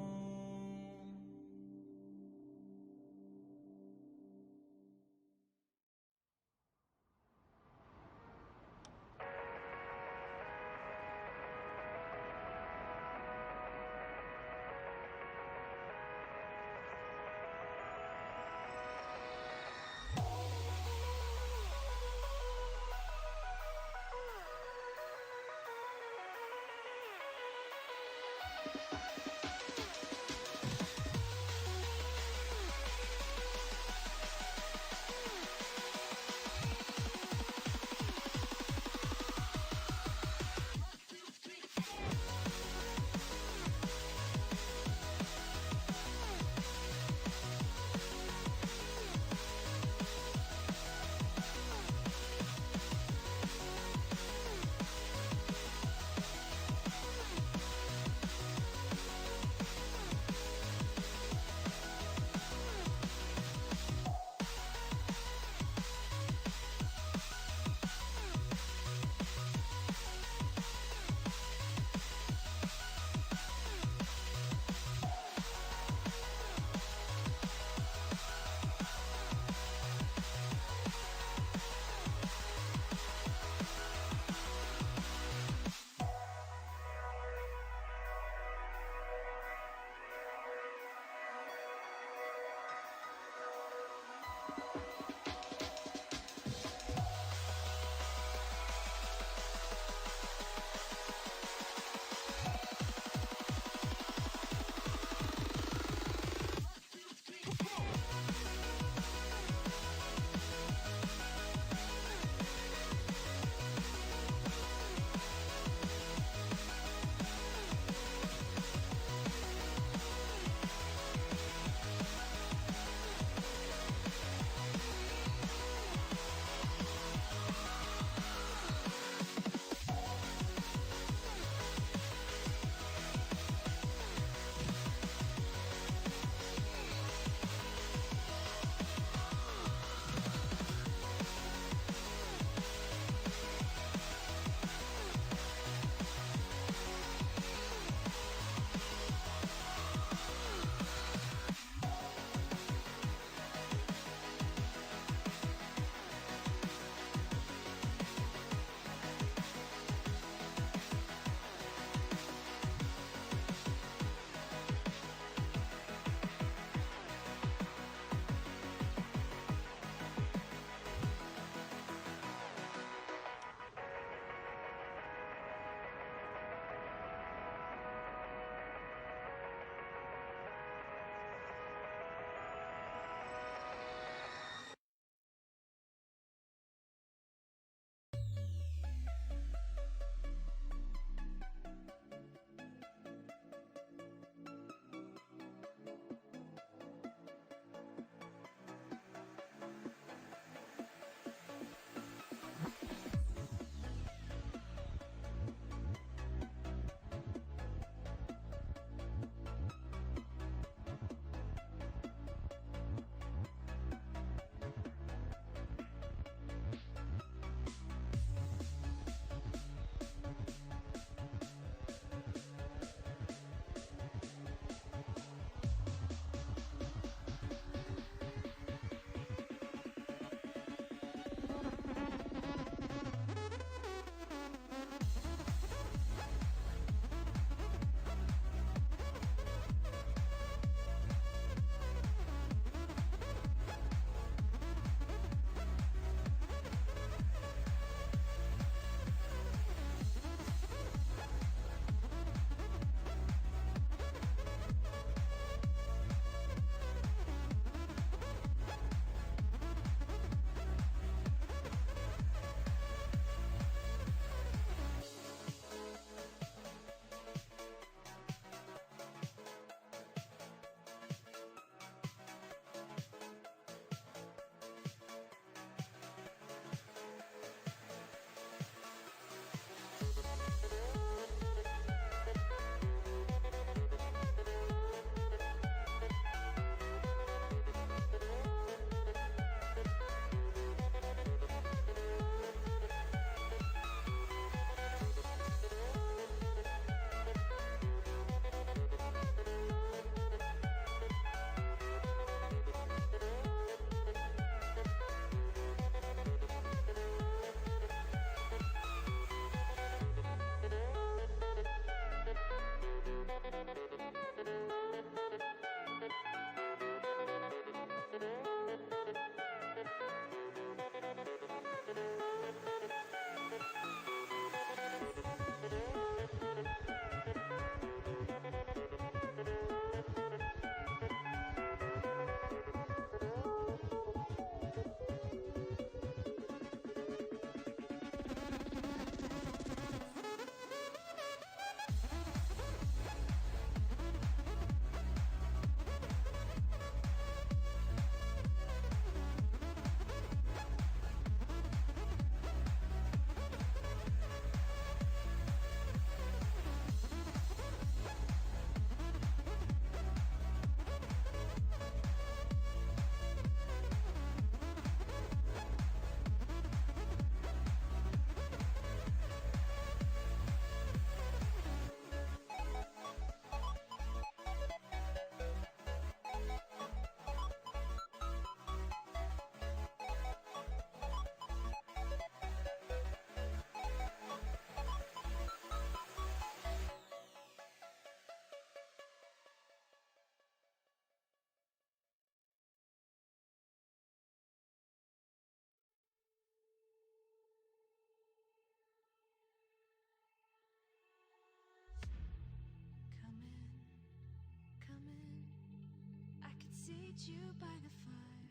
seat you by the fire.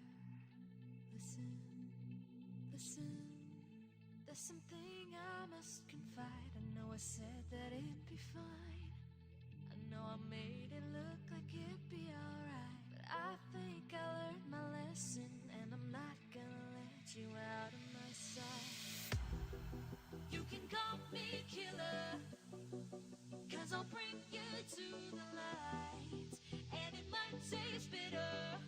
Listen, listen. There's something I must confide. I know I said that it'd be fine. I know I made it look like it'd be alright. But I think I learned my lesson, and I'm not gonna let you out of my sight. You can call me killer, 'cause I'll bring you to the light. And it might taste bitter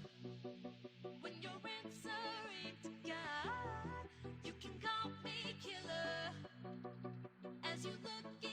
when you're answering to God. You can call me killer as you look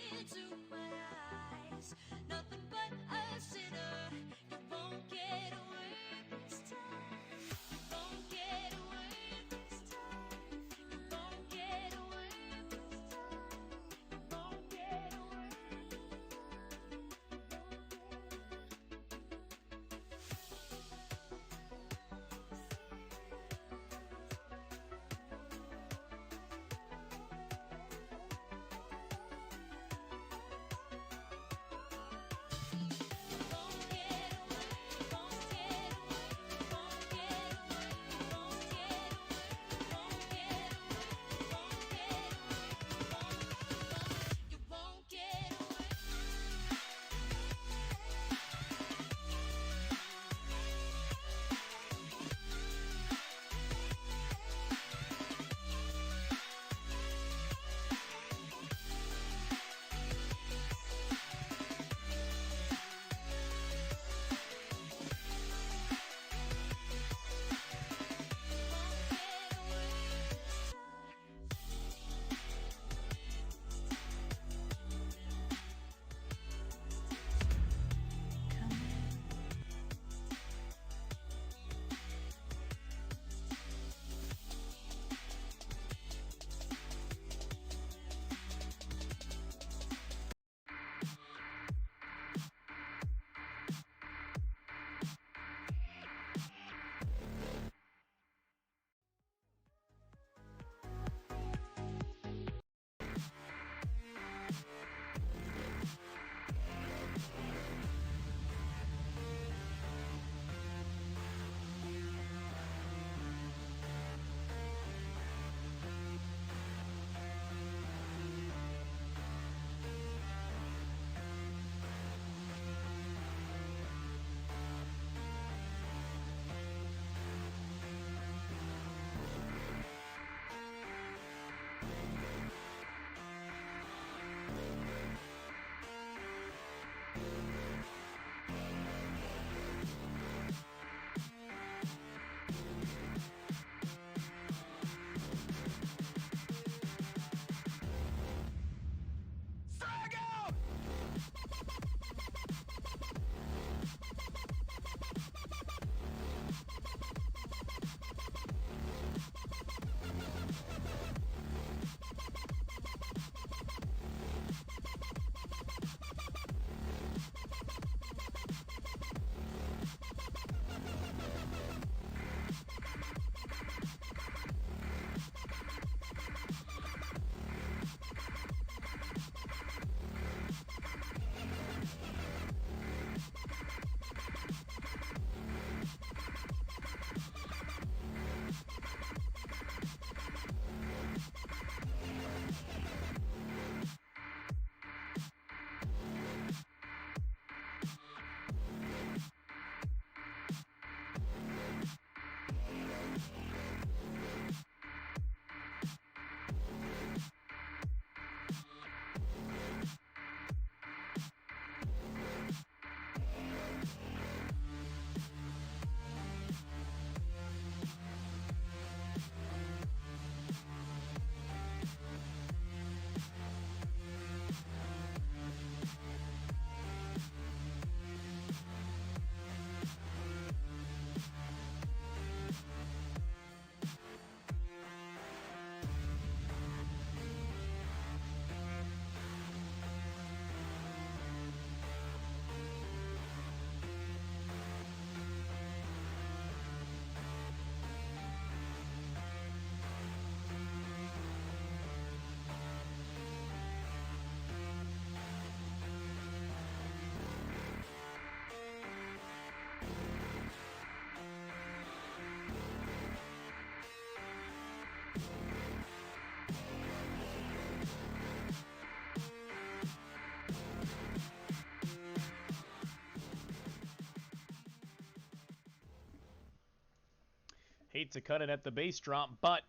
to cut it at the base drop, but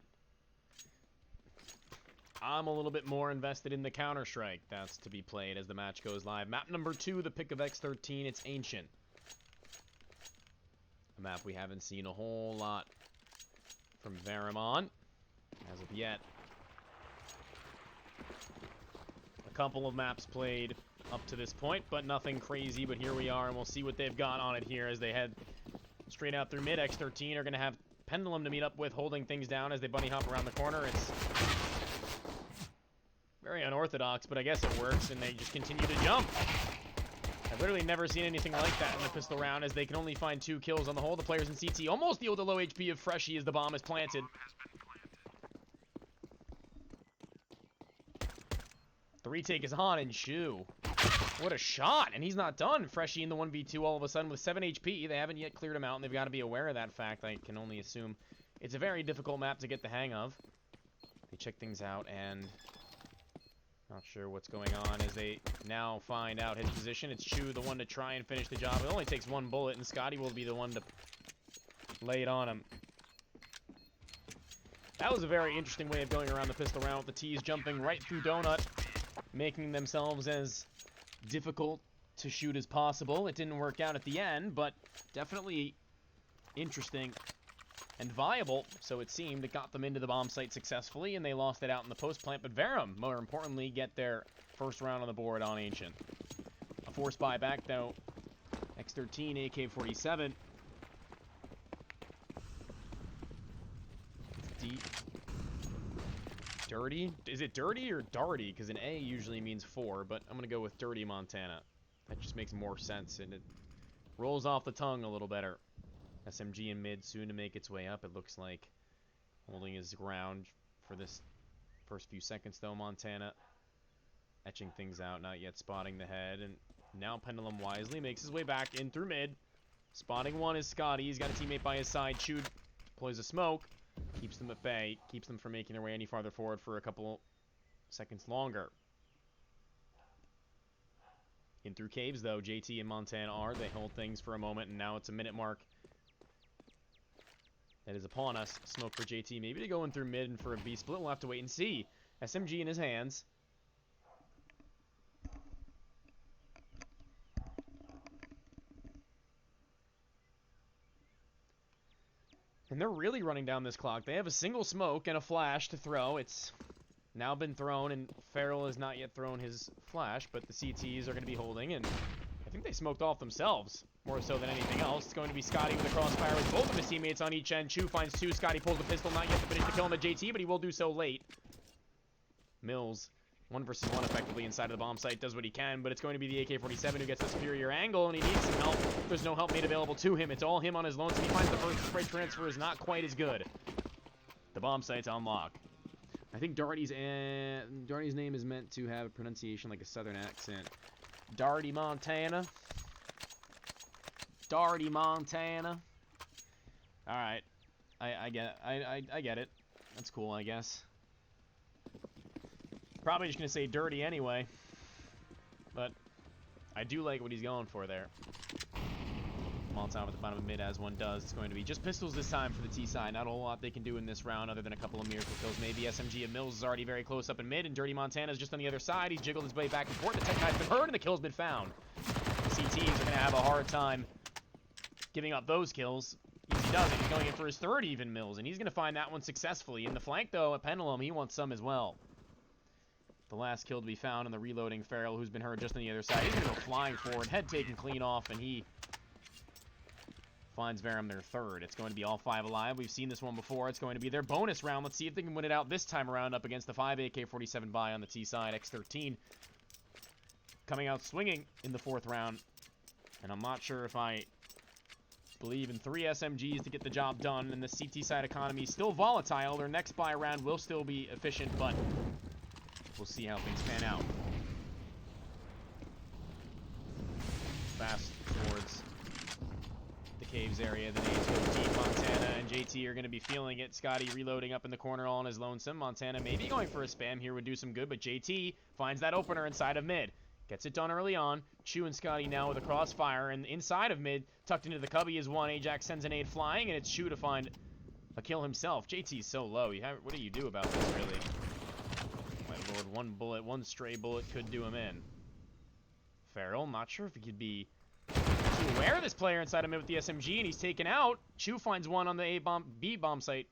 I'm a little bit more invested in the Counter-Strike that's to be played as the match goes live. Map number 2, the pick of X13, it's Ancient. A map we haven't seen a whole lot from Verum on, as of yet. A couple of maps played up to this point, but nothing crazy, but here we are, and we'll see what they've got on it here as they head straight out through mid. X13 are going to have Pendulum to meet up with, holding things down as they bunny hop around the corner. It's very unorthodox, but I guess it works, and they just continue to jump. I've literally never seen anything like that in the pistol round, as they can only find 2 kills on the whole. The players in CT almost deal with the low HP of Freshie as the bomb is planted. The retake is on, and Shu. What a shot, and he's not done. Freshie in the 1v2 all of a sudden with 7 HP. They haven't yet cleared him out, and they've got to be aware of that fact. I can only assume it's a very difficult map to get the hang of. They check things out, and not sure what's going on as they now find out his position. It's Chu, the one to try and finish the job. It only takes 1 bullet, and Scotty will be the one to lay it on him. That was a very interesting way of going around the pistol round with the T's jumping right through Donut, making themselves as difficult to shoot as possible. It didn't work out at the end, but definitely interesting and viable, so it seemed. It got them into the bomb site successfully, and they lost it out in the post plant. But Verum, more importantly, get their first round on the board on Ancient. A forced buyback, though. X13, AK-47. Deep. Dirty? Is it dirty or darty? Because an A usually means 4, but I'm going to go with Dirty Montana. That just makes more sense, and it rolls off the tongue a little better. SMG in mid, soon to make its way up, it looks like. Holding his ground for this first few seconds, though. Montana etching things out, not yet spotting the head, and now Pendulum wisely makes his way back in through mid. Spotting one is Scotty. He's got a teammate by his side. Chewed deploys a smoke, keeps them at bay, keeps them from making their way any farther forward for a couple seconds longer. In through caves, though, JT and Montana are. They hold things for a moment, and now it's a minute mark that is upon us. Smoke for JT, maybe to go in through mid and for a B split. We'll have to wait and see. SMG in his hands. And they're really running down this clock. They have a single smoke and a flash to throw. It's now been thrown, and Farrell has not yet thrown his flash, but the CTs are going to be holding, and I think they smoked off themselves more so than anything else. It's going to be Scotty with a crossfire with both of his teammates on each end. Chu finds 2. Scotty pulls the pistol, not yet to finish the kill on the JT, but he will do so late. Mills, 1 versus 1 effectively inside of the bomb site, does what he can, but it's going to be the AK-47 who gets the superior angle, and he needs some help. There's no help made available to him. It's all him on his lonesome. He finds the first spray transfer is not quite as good. The bomb site's on lock. I think Darty's name is meant to have a pronunciation like a southern accent. Darty Montana. Darty Montana. Alright. I get it. I get it. That's cool, I guess. Probably just gonna say dirty anyway. But I do like what he's going for there. Molotov at the bottom of mid, as one does. It's going to be just pistols this time for the T side. Not a whole lot they can do in this round other than a couple of miracle kills. Maybe SMG and Mills is already very close up in mid, and Dirty Montana's just on the other side. He's jiggled his way back and forth. The tech guy's been heard, and the kill's been found. The CTs are going to have a hard time giving up those kills. Easy does it. He's going in for his 3rd even, Mills, and he's going to find that one successfully. In the flank, though, at Pendulum, he wants some as well. The last kill to be found on the reloading Farrell, who's been hurt just on the other side. He's going to go flying forward, head taken clean off, and he finds Verum their 3rd. It's going to be all 5 alive. We've seen this one before. It's going to be their bonus round. Let's see if they can win it out this time around up against the 5 AK-47 buy on the T side. X13 coming out swinging in the 4th round. And I'm not sure if I believe in 3 SMGs to get the job done. And the CT side economy is still volatile. Their next buy round will still be efficient, but we'll see how things pan out. Fast towards the caves area. The nades go deep. Montana and JT are going to be feeling it. Scotty reloading up in the corner all on his lonesome. Montana maybe going for a spam here would do some good, but JT finds that opener inside of mid. Gets it done early on. Chu and Scotty now with a crossfire, and inside of mid, tucked into the cubby is one. Ajax sends an aid flying, and it's Chu to find a kill himself. JT's so low. What do you do about this, really? My lord, one bullet, one stray bullet could do him in. Verum, not sure if he could be too aware of this player inside of him with the SMG, and he's taken out. Chu finds one on the B bomb site.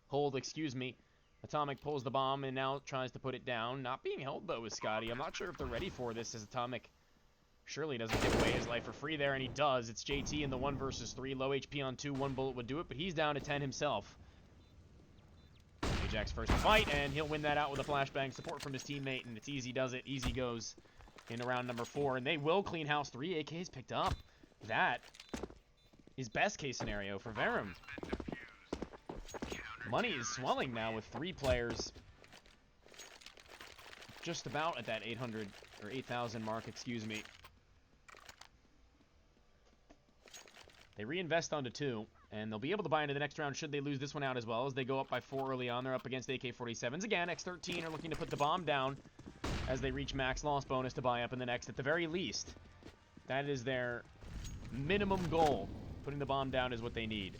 Hold, excuse me. Atomic pulls the bomb and now tries to put it down. Not being held, though, with Scotty. I'm not sure if they're ready for this, as Atomic surely doesn't give away his life for free there, and he does. It's JT in the 1 versus 3. Low HP on 2. 1 bullet would do it, but he's down to 10 himself. Ajax first to fight, and he'll win that out with a flashbang support from his teammate, and it's easy does it. Easy goes into round number 4, and they will clean house. 3 AKs picked up. That is best case scenario for Verum. Money is swelling now with 3 players just about at that 800 or 8,000 mark, excuse me. They reinvest onto 2, and they'll be able to buy into the next round should they lose this one out as well, as they go up by 4 early on. They're up against AK-47s again. X13 are looking to put the bomb down as they reach max loss bonus to buy up in the next at the very least. That is their minimum goal. Putting the bomb down is what they need.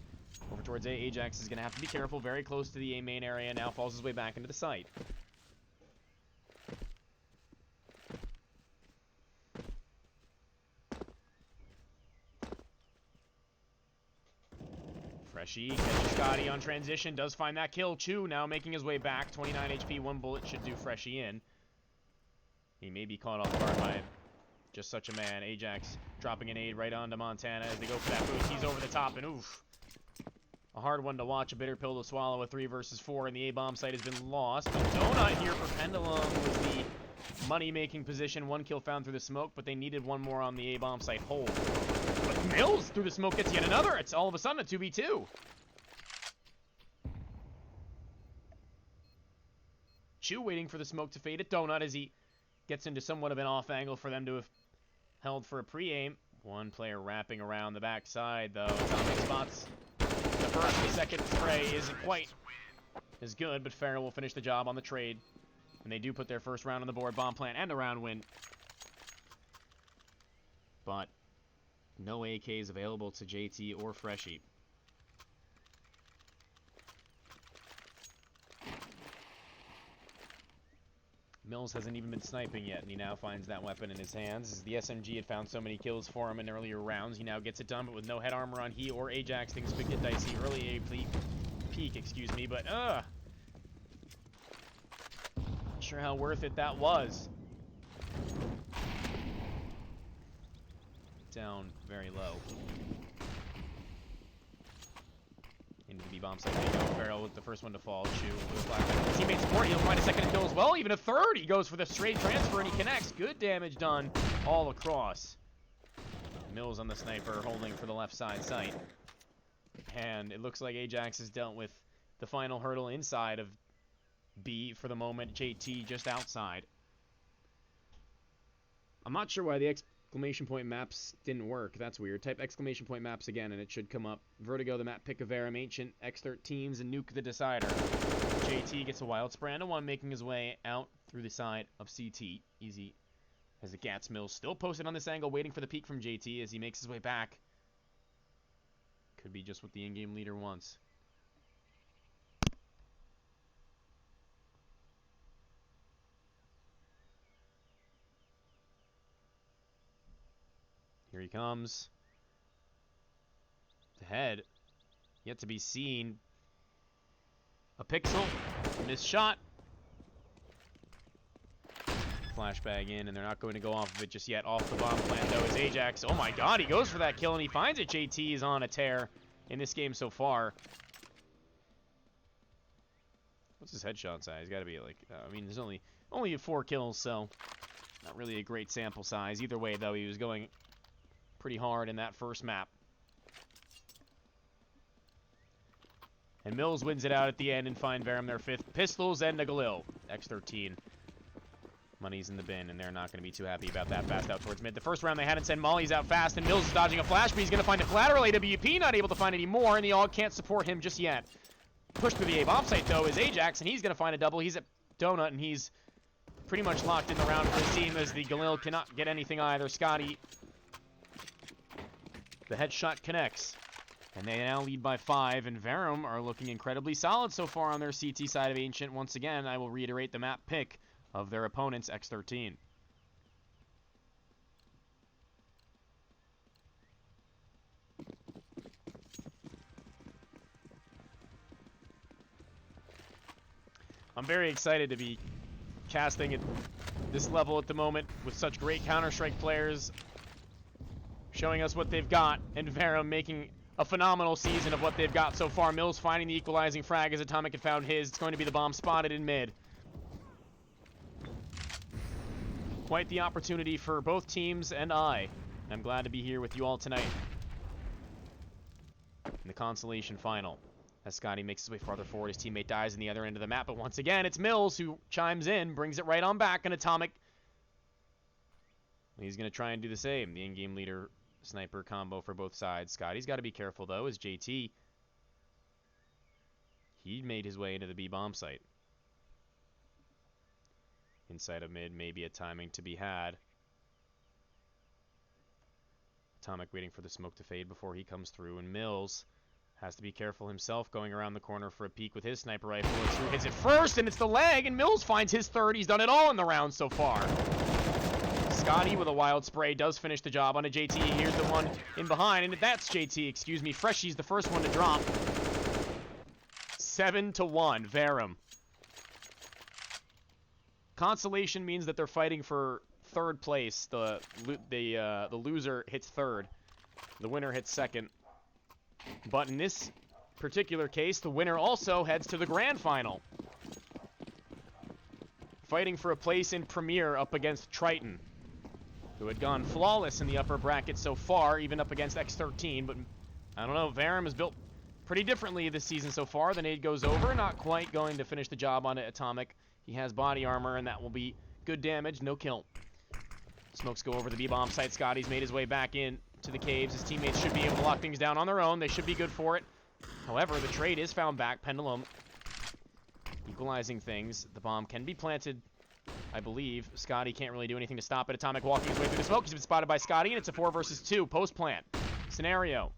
Over towards A. Ajax is going to have to be careful. Very close to the A main area. Now falls his way back into the site. Freshy catches Scotty on transition. Does find that kill. Chu now making his way back. 29 HP. 1 bullet should do Freshy in. He may be caught off guard by just such a man. Ajax dropping an aid right onto Montana as they go for that boost. He's over the top, and oof. A hard one to watch, a bitter pill to swallow. A 3 versus 4, and the A-bomb site has been lost. But Donut here for Pendulum was the money-making position. 1 kill found through the smoke, but they needed 1 more on the A-bomb site hold. But Mills through the smoke gets yet another. It's all of a sudden a 2v2. Chu waiting for the smoke to fade at Donut as he gets into somewhat of an off angle for them to have held for a pre-aim. 1 player wrapping around the backside, though. Atomic spots the first and second spray isn't quite as good, but Farrell will finish the job on the trade. And they do put their first round on the board, bomb plant, and a round win. But no AKs available to JT or Freshy. Mills hasn't even been sniping yet, and he now finds that weapon in his hands. As the SMG had found so many kills for him in earlier rounds, he now gets it done, but with no head armor on he or Ajax, things could get dicey. Early A peak, excuse me, but not sure how worth it that was. Down very low. Into the B-bomb site. They go. Farrell with the first one to fall. Chu with a flashback. Teammate support. He'll find a second kill as well. Even a third. He goes for the straight transfer and he connects. Good damage done all across. Mills on the sniper holding for the left side site. And it looks like Ajax has dealt with the final hurdle inside of B for the moment. JT just outside. I'm not sure why the exclamation point maps didn't work. That's weird. Type exclamation point maps again and it should come up. Vertigo, the map pick of Verum, Ancient, X13s, and Nuke the Decider. JT gets a wild spray into 1, making his way out through the side of CT. Easy. As the Gats Mills still posted on this angle, waiting for the peek from JT as he makes his way back. Could be just what the in-game leader wants. Here he comes. The head. Yet to be seen. A pixel. Missed shot. Flashbang in, and they're not going to go off of it just yet. Off the bomb plant, though, is Ajax. Oh my god, he goes for that kill, and he finds it. JT is on a tear in this game so far. What's his headshot size? He's got to be like, I mean, there's only 4 kills, so not really a great sample size. Either way, though, he was going pretty hard in that first map. And Mills wins it out at the end and find Verum their 5th. Pistols and a Galil. X13. Money's in the bin, and they're not going to be too happy about that. Fast out towards mid. The first round they hadn't sent Molly's out fast, and Mills is dodging a flash, but he's going to find a collateral. AWP not able to find any more, and the AUG can't support him just yet. Pushed through the A-bomb site, though, is Ajax, and he's going to find a double. He's at Donut, and he's pretty much locked in the round for his team as the Galil cannot get anything either. Scotty, the headshot connects. And they now lead by 5, and Verum are looking incredibly solid so far on their CT side of Ancient. Once again, I will reiterate the map pick of their opponents, X13. I'm very excited to be casting at this level at the moment with such great Counter-Strike players showing us what they've got, and Verum making a phenomenal season of what they've got so far. Mills finding the equalizing frag as Atomic had found his. It's going to be the bomb spotted in mid. Quite the opportunity for both teams and I'm glad to be here with you all tonight in the Consolation final. As Scotty makes his way farther forward, his teammate dies in the other end of the map, but once again, it's Mills who chimes in, brings it right on back, and Atomic, he's going to try and do the same. The in-game leader sniper combo for both sides. Scotty's got to be careful, though, as JT, he made his way into the B bomb site. Inside of mid, maybe a timing to be had. Atomic waiting for the smoke to fade before he comes through, and Mills has to be careful himself, going around the corner for a peek with his sniper rifle. It's hits it first, and it's the leg, and Mills finds his third. He's done it all in the round so far. Scotty with a wild spray does finish the job on a JT. Here's the one in behind, and that's JT, excuse me. Freshy's the first one to drop. 7-1, Verum. Consolation means that they're fighting for third place. The loser hits third. The winner hits second. But in this particular case, the winner also heads to the grand final. Fighting for a place in Premier up against Triton, who had gone flawless in the upper bracket so far, even up against X13. But I don't know, Verum is built pretty differently this season so far. The nade goes over, not quite going to finish the job on Atomic. He has body armor, and that will be good damage, no kill. Smokes go over the B-bomb site. Scotty's made his way back in to the caves. His teammates should be able to lock things down on their own. They should be good for it. However, the trade is found back. Pendulum equalizing things. The bomb can be planted, I believe. Scotty can't really do anything to stop it. Atomic walking his way through the smoke. He's been spotted by Scotty, and it's a 4 versus 2 post-plant scenario.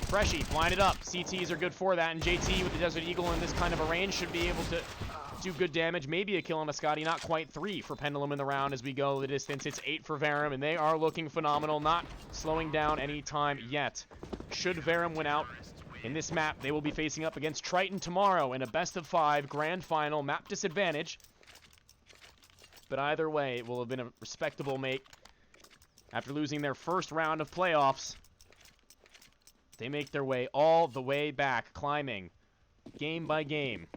Freshy blinded up. CTs are good for that, and JT with the Desert Eagle in this kind of a range should be able to do good damage. Maybe a kill on a Scotty. Not quite 3 for Pendulum in the round as we go the distance. It's 8 for Verum, and they are looking phenomenal. Not slowing down any time yet. Should Verum win out in this map, they will be facing up against Triton tomorrow in a best-of-5 grand final. Map disadvantage. But either way, it will have been a respectable make. After losing their first round of playoffs, they make their way all the way back, climbing game by game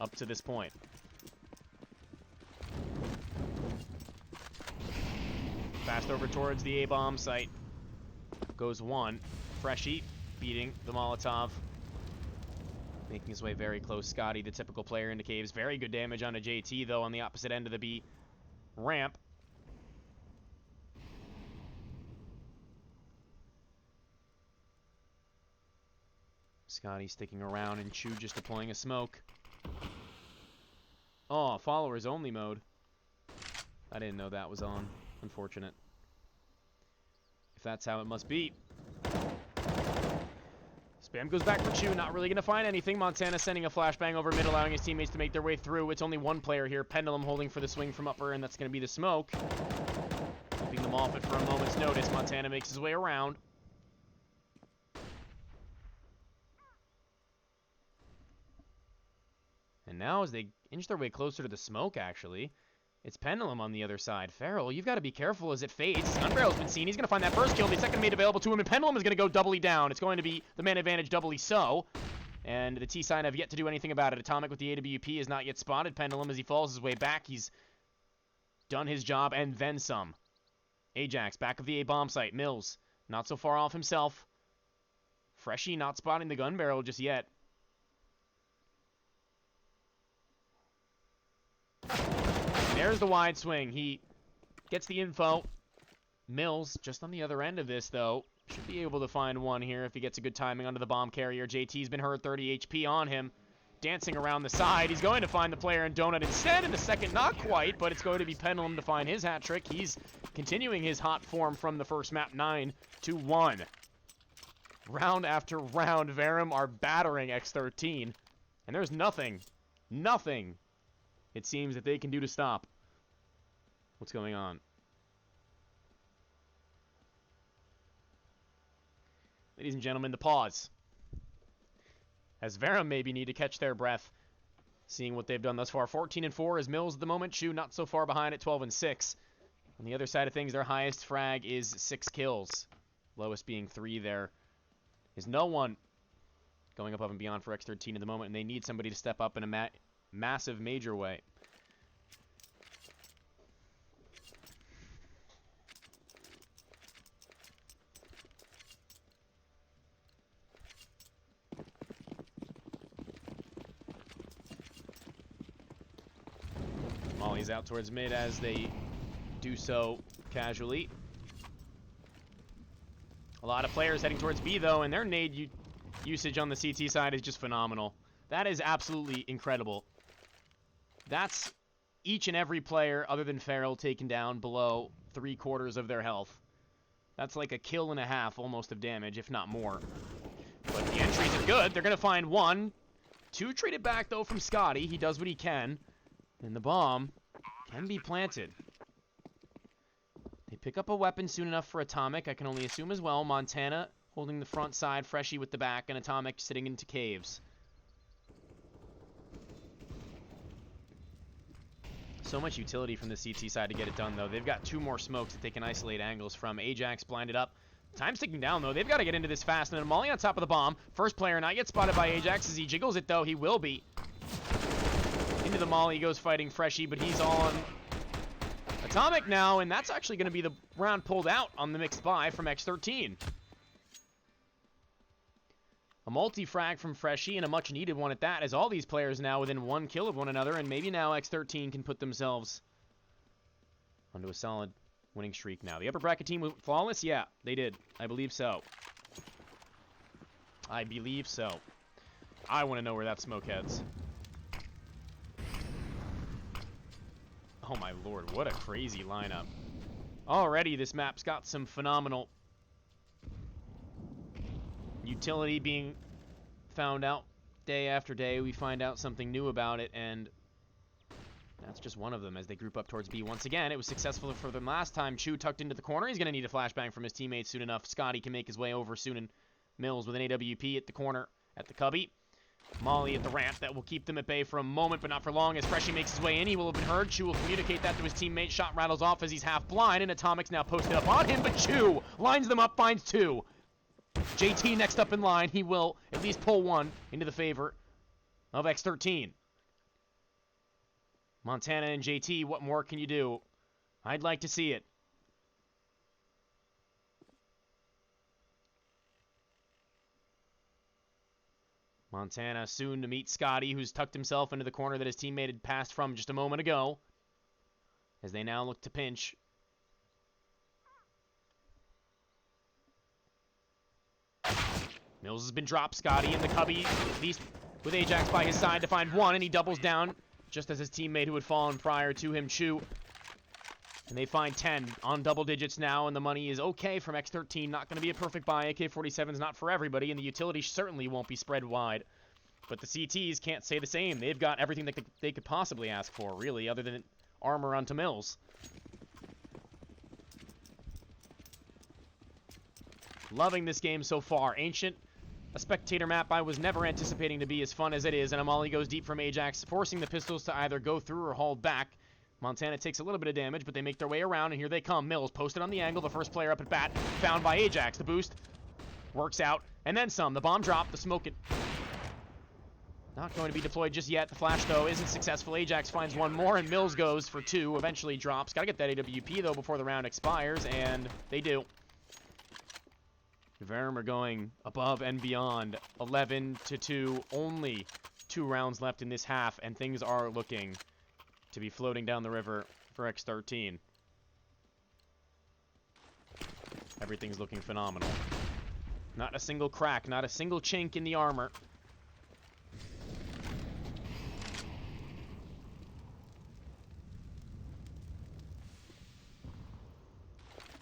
up to this point. Fast over towards the A-bomb site. Goes one. Freshy beating the Molotov. Making his way very close. Scotty, the typical player in the caves. Very good damage on a JT, though, on the opposite end of the B ramp. Scotty sticking around, and Chu just deploying a smoke. Oh, followers only mode. I didn't know that was on. Unfortunate. If that's how it must be. Spam goes back for Chu, not really going to find anything. Montana sending a flashbang over mid, allowing his teammates to make their way through. It's only one player here. Pendulum holding for the swing from upper, and that's going to be the smoke. Keeping them off it for a moment's notice. Montana makes his way around. And now as they inch their way closer to the smoke, actually, it's Pendulum on the other side. Farrell, you've got to be careful as it fades. Gunbarrel's been seen. He's going to find that first kill. The second mate available to him, and Pendulum is going to go doubly down. It's going to be the man advantage doubly so. And the T-Side have yet to do anything about it. Atomic with the AWP is not yet spotted. Pendulum, as he falls his way back, he's done his job and then some. Ajax, back of the A-bomb site. Mills, not so far off himself. Freshy not spotting the gun barrel just yet. There's the wide swing. He gets the info. Mills, just on the other end of this, though, should be able to find one here if he gets a good timing onto the bomb carrier. JT's been hurt, 30 HP on him. Dancing around the side. He's going to find the player in Donut instead in the second. Not quite, but it's going to be Pendulum to find his hat trick. He's continuing his hot form from the first map, 9-1. Round after round, Verum are battering X13. And there's nothing, it seems, that they can do to stop what's going on. Ladies and gentlemen, the pause. As Verum maybe need to catch their breath, seeing what they've done thus far. 14-4 is Mills at the moment. Chu not so far behind at 12-6. On the other side of things, their highest frag is 6 kills. Lowest being 3 there. Is no one going above and beyond for X13 at the moment, and they need somebody to step up in a massive, major way. Molly's out towards mid as they do so casually. A lot of players heading towards B, though, and their nade usage on the CT side is just phenomenal. That is absolutely incredible. That's each and every player other than Farrell taken down below 3/4 of their health. That's like a kill and a half almost of damage, if not more. But the entries are good. They're going to find 1. 2 traded back, though, from Scotty. He does what he can. And the bomb can be planted. They pick up a weapon soon enough for Atomic, I can only assume as well. Montana holding the front side, Freshie with the back, and Atomic sitting into caves. So much utility from the CT side to get it done, though. They've got 2 more smokes that they can isolate angles from. Ajax blinded up. Time's ticking down, though. They've got to get into this fast. And then Molly on top of the bomb. First player not yet spotted by Ajax as he jiggles it, though. He will be. Into the Molly goes fighting Freshie, but he's on Atomic now, and that's actually going to be the round pulled out on the mixed buy from X13. A multi-frag from Freshie, and a much-needed one at that, as all these players now within 1 kill of one another, and maybe now X13 can put themselves onto a solid winning streak now. The upper bracket team was flawless? Yeah, they did. I believe so. I believe so. I want to know where that smoke heads. Oh my lord, what a crazy lineup. Already this map's got some phenomenal utility being found out day after day. We find out something new about it, and that's just one of them as they group up towards B once again. It was successful for them last time. Chu tucked into the corner. He's going to need a flashbang from his teammates soon enough. Scotty can make his way over soon, and Mills with an AWP at the corner at the cubby. Molly at the ramp. That will keep them at bay for a moment, but not for long. As Freshie makes his way in, he will have been heard. Chu will communicate that to his teammate. Shot rattles off as he's half blind, and Atomic's now posted up on him, but Chu lines them up, finds 2. JT next up in line. He will at least pull 1 into the favor of X13. Montana and JT, what more can you do? I'd like to see it. Montana soon to meet Scotty, who's tucked himself into the corner that his teammate had passed from just a moment ago, as they now look to pinch. Mills has been dropped. Scotty in the cubby, at least with Ajax by his side to find 1, and he doubles down just as his teammate who had fallen prior to him, Chu. And they find 10 on double digits now, and the money is okay from X13. Not going to be a perfect buy. AK-47 is not for everybody, and the utility certainly won't be spread wide. But the CTs can't say the same. They've got everything that they could possibly ask for, really, other than armor onto Mills. Loving this game so far. Ancient, a spectator map I was never anticipating to be as fun as it is, and Amali goes deep from Ajax, forcing the pistols to either go through or hold back. Montana takes a little bit of damage, but they make their way around, and here they come. Mills posted on the angle, the first player up at bat, found by Ajax. The boost works out, and then some. The bomb drop, the smoke not going to be deployed just yet. The flash, though, isn't successful. Ajax finds 1 more, and Mills goes for 2, eventually drops. Got to get that AWP, though, before the round expires, and they do. Verum are going above and beyond. 11-2, only 2 rounds left in this half, and things are looking to be floating down the river for X13. Everything's looking phenomenal. Not a single crack, not a single chink in the armor.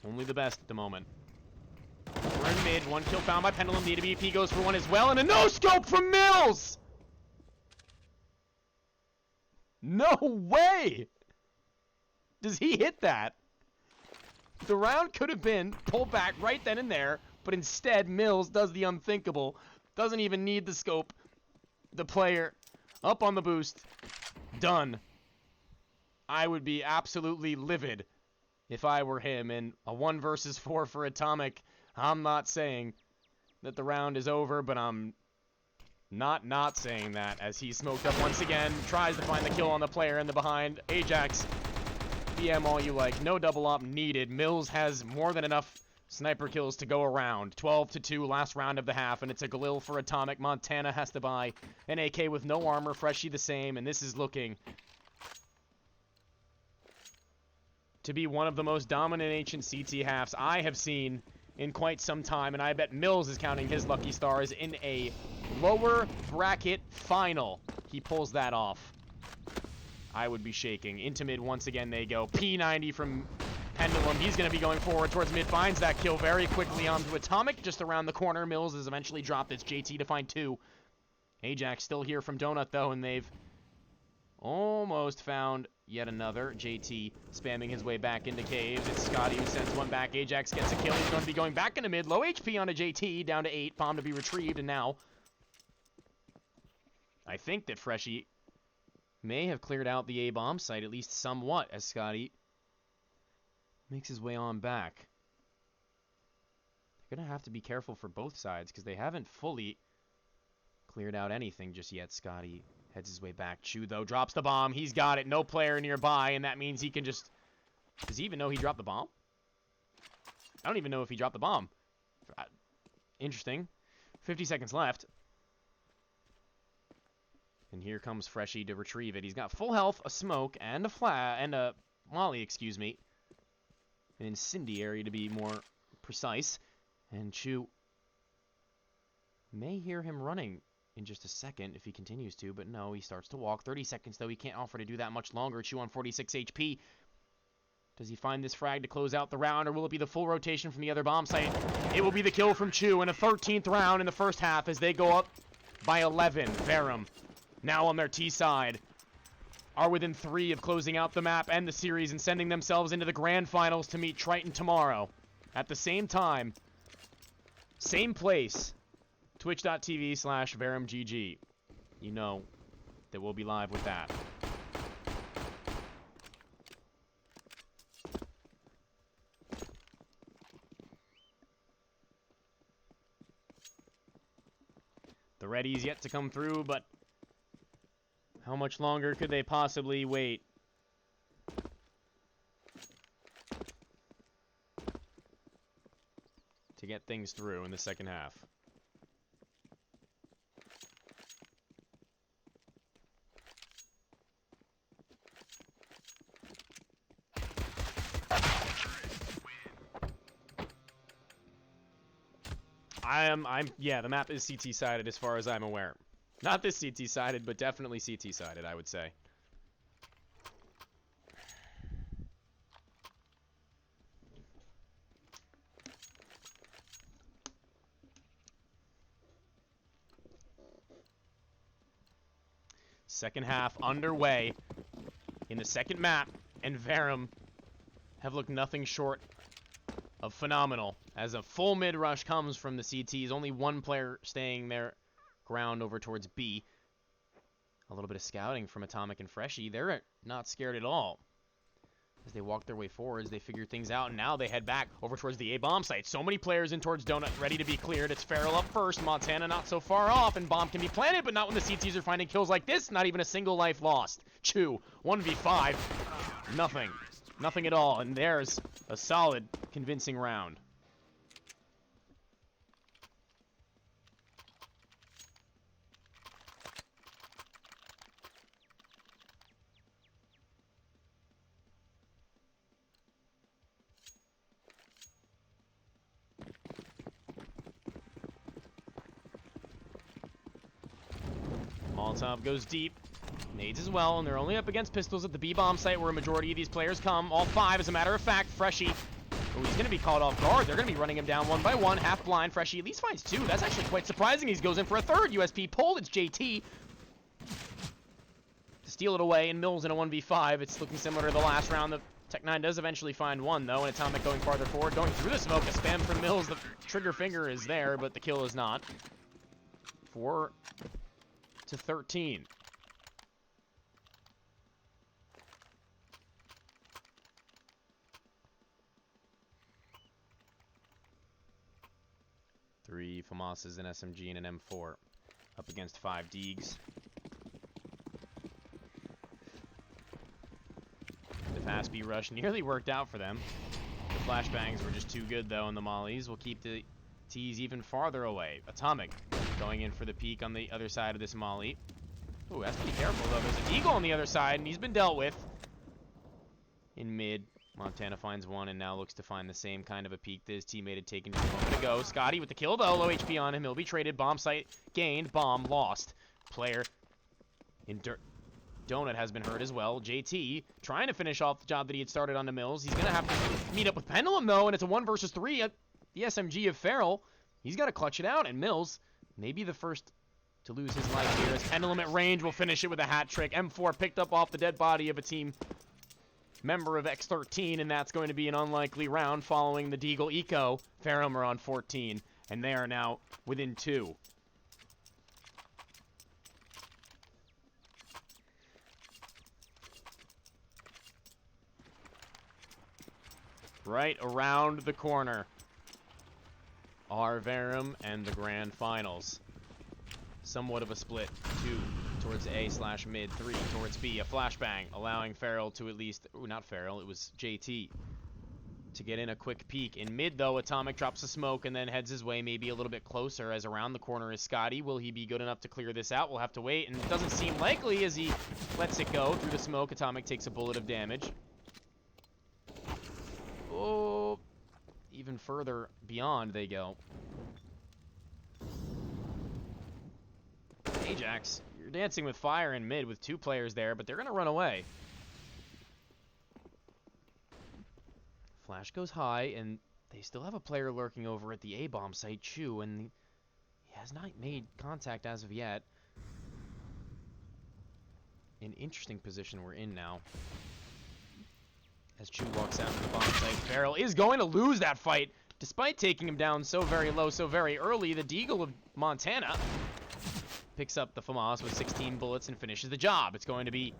Only the best at the moment. We're in mid. One kill found by Pendulum. The AWP goes for one as well, and a no-scope from Mills! No way! Does he hit that? The round could have been pulled back right then and there, but instead Mills does the unthinkable. Doesn't even need the scope. The player up on the boost. Done. I would be absolutely livid if I were him. And a 1 versus 4 for Atomic. I'm not saying that the round is over, but I'm not saying that, as he smoked up once again. Tries to find the kill on the player in the behind. Ajax, BM all you like. No double up needed. Mills has more than enough sniper kills to go around. 12-2, last round of the half, and it's a Galil for Atomic. Montana has to buy an AK with no armor. Freshie the same, and this is looking to be one of the most dominant ancient CT halves I have seen in quite some time, and I bet Mills is counting his lucky stars in a lower bracket final. He pulls that off. I would be shaking. Into mid once again they go. P90 from Pendulum. He's going to be going forward towards mid. Finds that kill very quickly onto Atomic. Just around the corner. Mills has eventually dropped. It's JT to find 2. Ajax still here from Donut, though, and they've almost found yet another. JT spamming his way back into caves. It's Scotty who sends one back. Ajax gets a kill. He's going to be going back into mid. Low HP on a JT. Down to 8. Bomb to be retrieved, and now I think that Freshie may have cleared out the A-bomb site, at least somewhat, as Scotty makes his way on back. They're going to have to be careful for both sides, because they haven't fully cleared out anything just yet. Scotty heads his way back. Chu, though, drops the bomb. He's got it. No player nearby, and that means he can just... Does he even know he dropped the bomb? I don't even know if he dropped the bomb. Interesting. 50 seconds left. And here comes Freshie to retrieve it. He's got full health, a smoke, and a molly, excuse me. An incendiary to be more precise. And Chu may hear him running in just a second if he continues to, but no, he starts to walk. 30 seconds, though. He can't offer to do that much longer. Chu on 46 HP. Does he find this frag to close out the round, or will it be the full rotation from the other bomb site? It will be the kill from Chu in a 13th round in the first half as they go up by 11. Verum, now on their T side, are within 3 of closing out the map and the series and sending themselves into the grand finals to meet Triton tomorrow. At the same time, same place, twitch.tv/VerumGG. You know that we'll be live with that. The ready's yet to come through, but how much longer could they possibly wait? To get things through in the second half. Yeah, the map is CT-sided as far as I'm aware. Not this CT-sided, but definitely CT-sided, I would say. Second half underway in the second map, and Verum have looked nothing short of phenomenal as a full mid rush comes from the CTs. Only one player staying their ground over towards B. A little bit of scouting from Atomic and Freshie. They're not scared at all. As they walk their way forwards, they figure things out, and now they head back over towards the A-bomb site. So many players in towards Donut, ready to be cleared. It's Farrell up first. Montana not so far off, and bomb can be planted, but not when the CTs are finding kills like this. Not even a single life lost. Chu, 1v5. Nothing. Nothing at all, and there's a solid, convincing round. Molotov goes deep. Nades as well, and they're only up against pistols at the B-bomb site where a majority of these players come. All 5, as a matter of fact. Freshie Oh, he's going to be caught off guard. They're going to be running him down one by one. Half blind. Freshie at least finds two. That's actually quite surprising. He goes in for a third. USP pulled. It's JT to steal it away, and Mills in a 1v5. It's looking similar to the last round. The Tech9 does eventually find one, though, and Atomic going farther forward. Going through the smoke. A spam from Mills. The trigger finger is there, but the kill is not. 4-13. Three FAMASs, an SMG, and an M4. Up against 5 Deegs. The fast B rush nearly worked out for them. The flashbangs were just too good, though, and the mollies will keep the T's even farther away. Atomic going in for the peek on the other side of this molly. Ooh, has to be careful, though. There's a Deagle on the other side, and he's been dealt with. In mid, Montana finds one and now looks to find the same kind of a peek that his teammate had taken just a moment ago. Scotty with the kill, though. Low HP on him. He'll be traded. Bomb site gained. Bomb lost. Player in Donut has been hurt as well. JT trying to finish off the job that he had started on the Mills. He's going to have to meet up with Pendulum, though, and it's a 1 versus 3 at the SMG of Farrell. He's got to clutch it out, and Mills may be the first to lose his life here, as Pendulum at range will finish it with a hat trick. M4 picked up off the dead body of a team member of X13, and that's going to be an unlikely round following the Deagle Eco. Verum are on 14, and they are now within 2. Right around the corner are Verum and the grand finals. Somewhat of a split. 2 towards A/mid, 3 towards B. A flashbang, allowing Farrell to at least... Ooh, not Farrell, it was JT. To get in a quick peek. In mid, though, Atomic drops a smoke and then heads his way maybe a little bit closer, as around the corner is Scotty. Will he be good enough to clear this out? We'll have to wait, and it doesn't seem likely as he lets it go through the smoke. Atomic takes a bullet of damage. Oh, even further beyond they go. Ajax, you're dancing with fire in mid with 2 players there, but they're going to run away. Flash goes high, and they still have a player lurking over at the A-bomb site, Chu, and he has not made contact as of yet. An interesting position we're in now. As Chu walks out to the bomb site, Farrell is going to lose that fight, despite taking him down so very low, so very early. The Deagle of Montana picks up the FAMAS with 16 bullets and finishes the job. It's going to be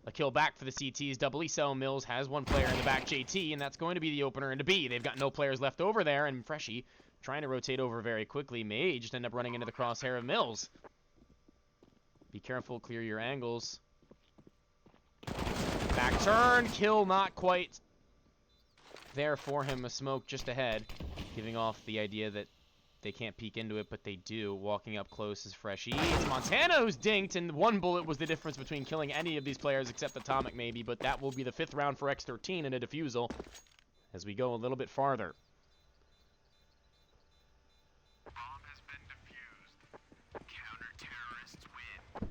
a kill back for the CTs. Doubly so. Mills has one player in the back, JT, and that's going to be the opener into B. They've got no players left over there, and Freshie trying to rotate over very quickly. May just end up running into the crosshair of Mills. Be careful, clear your angles. Back turn, kill not quite there for him. A smoke just ahead, giving off the idea that they can't peek into it, but they do. Walking up close is Freshie. It's Montana who's dinked, and 1 bullet was the difference between killing any of these players except Atomic maybe, but that will be the 5th round for X13 in a defusal as we go a little bit farther. Bomb has been defused. Counter-terrorists win.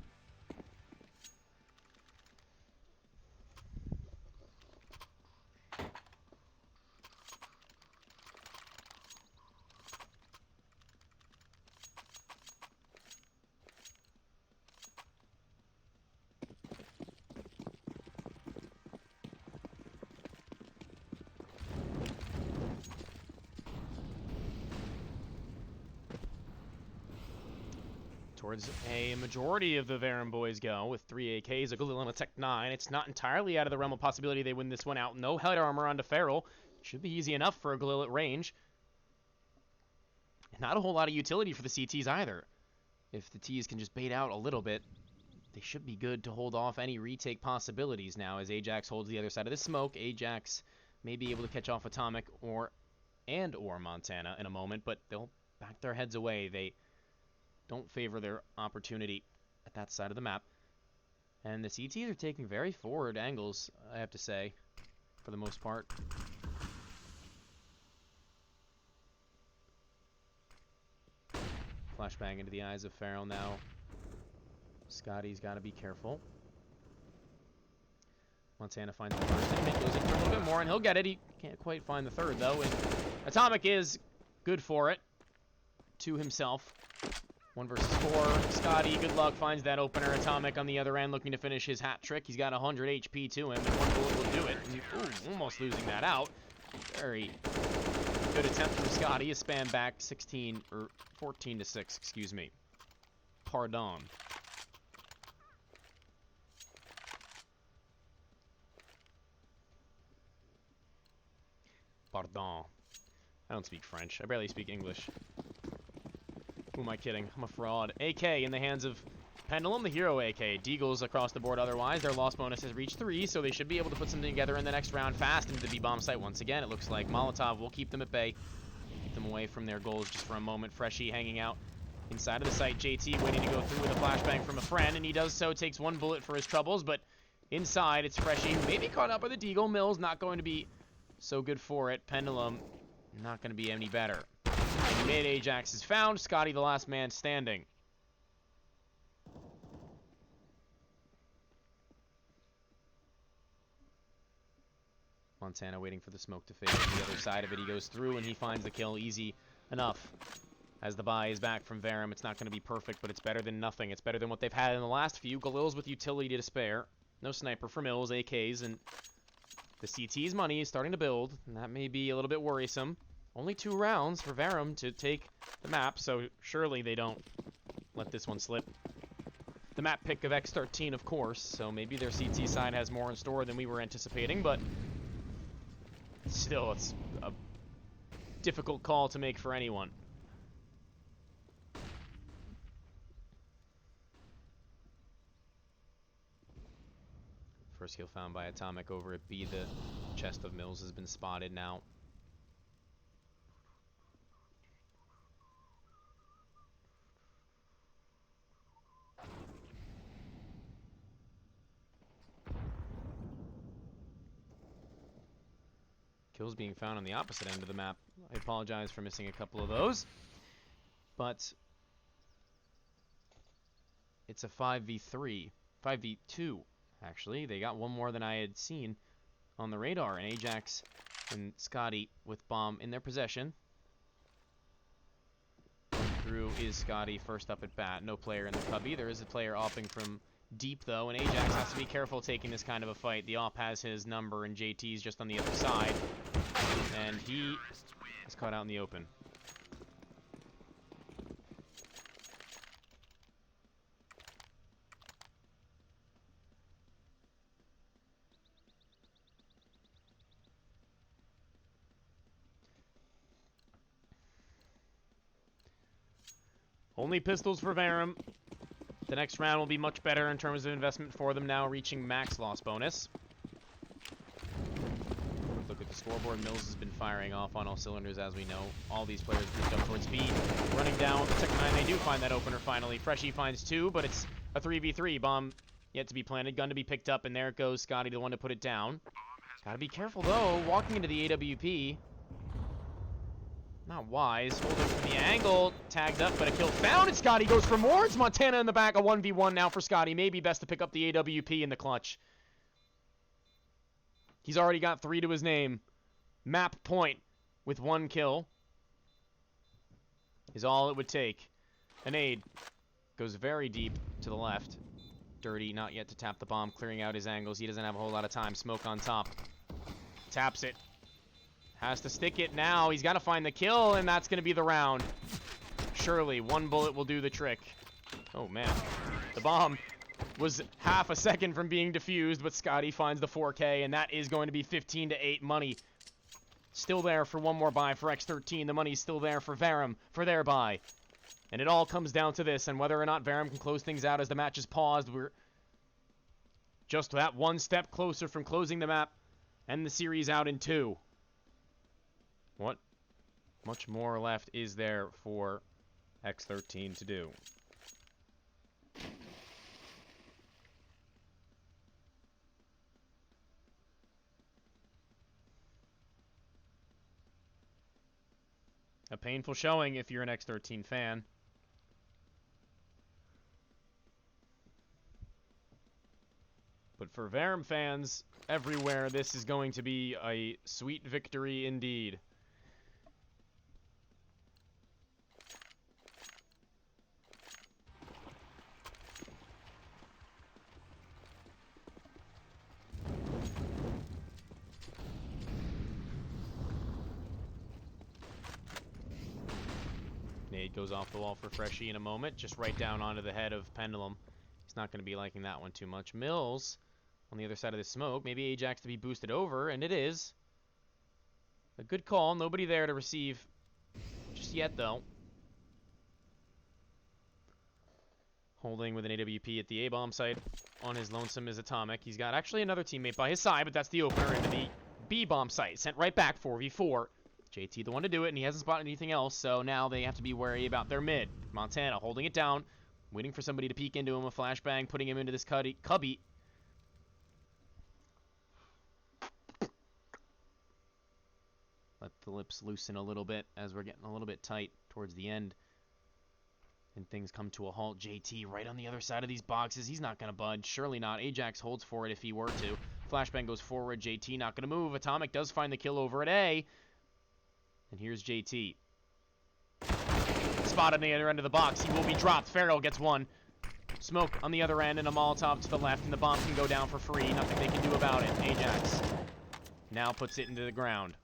Towards a majority of the Verum boys go, with 3 AKs, a Galil, and a Tech9. It's not entirely out of the realm of possibility they win this one out. No head armor onto Farrell. Should be easy enough for a Galil at range. And not a whole lot of utility for the CTs either. If the Ts can just bait out a little bit, they should be good to hold off any retake possibilities now, as Ajax holds the other side of the smoke. Ajax may be able to catch off Atomic or Montana in a moment, but they'll back their heads away. They don't favor their opportunity at that side of the map. And the CTs are taking very forward angles, I have to say, for the most part. Flashbang into the eyes of Farrell now. Scotty's got to be careful. Montana finds the first teammate, goes in for a little bit more, and he'll get it. He can't quite find the third, though, and Atomic is good for it to himself. 1 versus 4. Scotty, good luck, finds that opener. Atomic on the other end looking to finish his hat trick. He's got 100 HP to him, and 1 bullet will do it. Ooh, almost losing that out. Very good attempt from Scotty. A spam back 16, or 14 to 6, excuse me. Pardon. Pardon. I don't speak French. I barely speak English. Who am I kidding? I'm a fraud. AK in the hands of Pendulum, the hero AK. Deagles across the board otherwise. Their loss bonus has reached 3, so they should be able to put something together in the next round fast into the B-bomb site once again. It looks like Molotov will keep them at bay. Keep them away from their goals just for a moment. Freshie hanging out inside of the site. JT waiting to go through with a flashbang from a friend, and he does so. Takes 1 bullet for his troubles, but inside it's Freshie, who may be caught up by the Deagle. Mills not going to be so good for it. Pendulum not going to be any better. Mid Ajax is found. Scotty the last man standing. Montana waiting for the smoke to fade. On the other side of it, he goes through and he finds the kill easy enough. As the buy is back from Verum, it's not going to be perfect, but it's better than nothing. It's better than what they've had in the last few. Galil's with utility to spare. No sniper for Mills, AKs, and the CT's money is starting to build, and that may be a little bit worrisome. Only 2 rounds for Verum to take the map, so surely they don't let this one slip. The map pick of X13, of course, so maybe their CT side has more in store than we were anticipating, but still, it's a difficult call to make for anyone. First kill found by Atomic over at B. The chest of Mills has been spotted now. Kills being found on the opposite end of the map. I apologize for missing a couple of those. But it's a 5v3. 5v2, actually. They got 1 more than I had seen on the radar. And Ajax and Scotty with bomb in their possession. Through is Scotty first up at bat. No player in the cubby. There is a player offing from deep, though, and Ajax has to be careful taking this kind of a fight. The op has his number, and JT's just on the other side. And he is caught out in the open. Only pistols for Verum. The next round will be much better in terms of investment for them now, reaching max loss bonus. Look at the scoreboard. Mills has been firing off on all cylinders, as we know. All these players moved up towards B. Running down the second 9, they do find that opener finally. Freshie finds 2, but it's a 3v3. Bomb yet to be planted, gun to be picked up, and there it goes. Scotty, the one to put it down. Gotta be careful, though. Walking into the AWP. Not wise. Holding from the angle. Tagged up, but a kill found, and Scotty goes for more. It's Montana in the back. A 1v1 now for Scotty. Maybe best to pick up the AWP in the clutch. He's already got 3 to his name. Map point with 1 kill is all it would take. An aid goes very deep to the left. Dirty, not yet to tap the bomb, clearing out his angles. He doesn't have a whole lot of time. Smoke on top. Taps it. Has to stick it now. He's got to find the kill, and that's going to be the round. Surely, 1 bullet will do the trick. Oh, man. The bomb was half a second from being defused, but Scotty finds the 4K, and that is going to be 15 to 8 money. Still there for 1 more buy for X13. The money's still there for Verum for their buy. And it all comes down to this, and whether or not Verum can close things out as the match is paused. We're just that 1 step closer from closing the map and the series out in 2. What much more left is there for X13 to do? A painful showing if you're an X13 fan. But for Verum fans everywhere, this is going to be a sweet victory indeed. Nade goes off the wall for Freshie in a moment, just right down onto the head of Pendulum. He's not going to be liking that one too much. Mills on the other side of the smoke. Maybe Ajax to be boosted over, and it is. A good call. Nobody there to receive just yet, though. Holding with an AWP at the A-bomb site on his lonesome is Atomic. He's got actually another teammate by his side, but that's the opener into the B-bomb site. Sent right back, 4v4. JT the one to do it, and he hasn't spotted anything else, so now they have to be wary about their mid. Montana holding it down, waiting for somebody to peek into him, a flashbang, putting him into this cubby. Let the lips loosen a little bit as we're getting a little bit tight towards the end. And things come to a halt. JT right on the other side of these boxes. He's not going to budge. Surely not. Ajax holds for it if he were to. Flashbang goes forward. JT not going to move. Atomic does find the kill over at A. And here's JT. Spotted on the other end of the box. He will be dropped. Farrell gets one. Smoke on the other end and a Molotov to the left. And the bomb can go down for free. Nothing they can do about it. Ajax now puts it into the ground.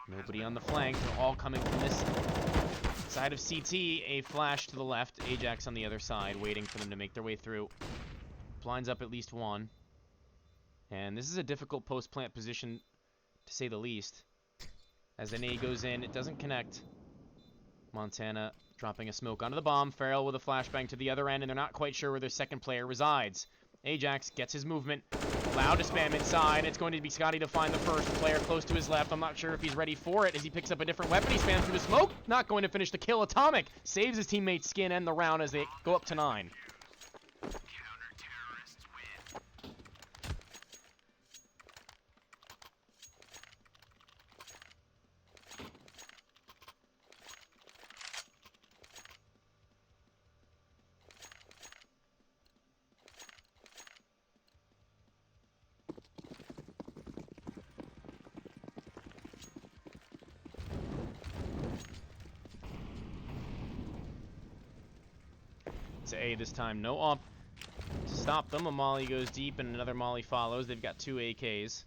Nobody on the flank. They're all coming from this side of CT. A flash to the left. Ajax on the other side, waiting for them to make their way through. Blinds up at least one. And this is a difficult post-plant position, to say the least. As an A goes in, it doesn't connect. Montana dropping a smoke onto the bomb. Farrell with a flashbang to the other end, and they're not quite sure where their second player resides. Ajax gets his movement. Allowed to spam inside. It's going to be Scotty to find the first player close to his left. I'm not sure if he's ready for it as he picks up a different weapon. He spams through the smoke. Not going to finish the kill. Atomic saves his teammate's skin and the round as they go up to 9. To A this time, no op to stop them. A molly goes deep and another molly follows. They've got 2 AKs.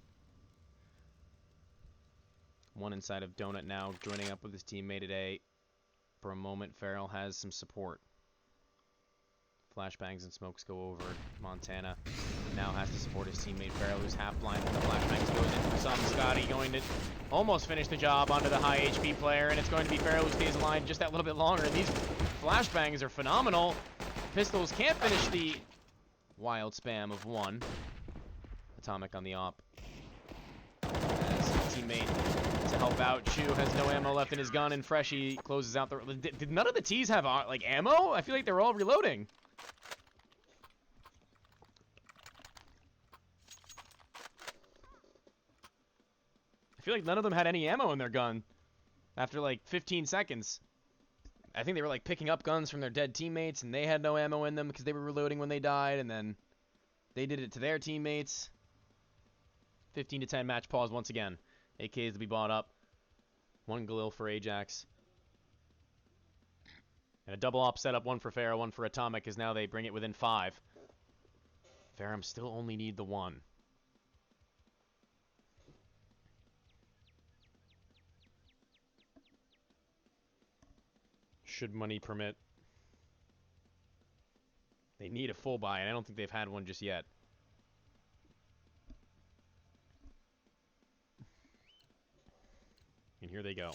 One inside of Donut now, joining up with his teammate at A. For a moment, Farrell has some support. Flashbangs and smokes go over. Montana now has to support his teammate Farrell, who's half blind when the flashbangs goes in for some. Scotty going to almost finish the job onto the high HP player, and it's going to be Farrell who stays alive just that little bit longer. And these flashbangs are phenomenal. Pistols can't finish the wild spam of one. Atomic on the op. As his teammate to help out. Chu has no ammo left in his gun, and Freshie closes out the... Did none of the T's have, like, ammo? I feel like they're all reloading. I feel like none of them had any ammo in their gun after, like, 15 seconds. I think they were like picking up guns from their dead teammates, and they had no ammo in them because they were reloading when they died, and then they did it to their teammates. 15-10 match pause once again. AKs to be bought up. 1 Galil for Ajax. And a double op setup, 1 for Farrah, 1 for Atomic, as now they bring it within 5. Verum still only need the 1. Should money permit. They need a full buy, and I don't think they've had one just yet. And here they go.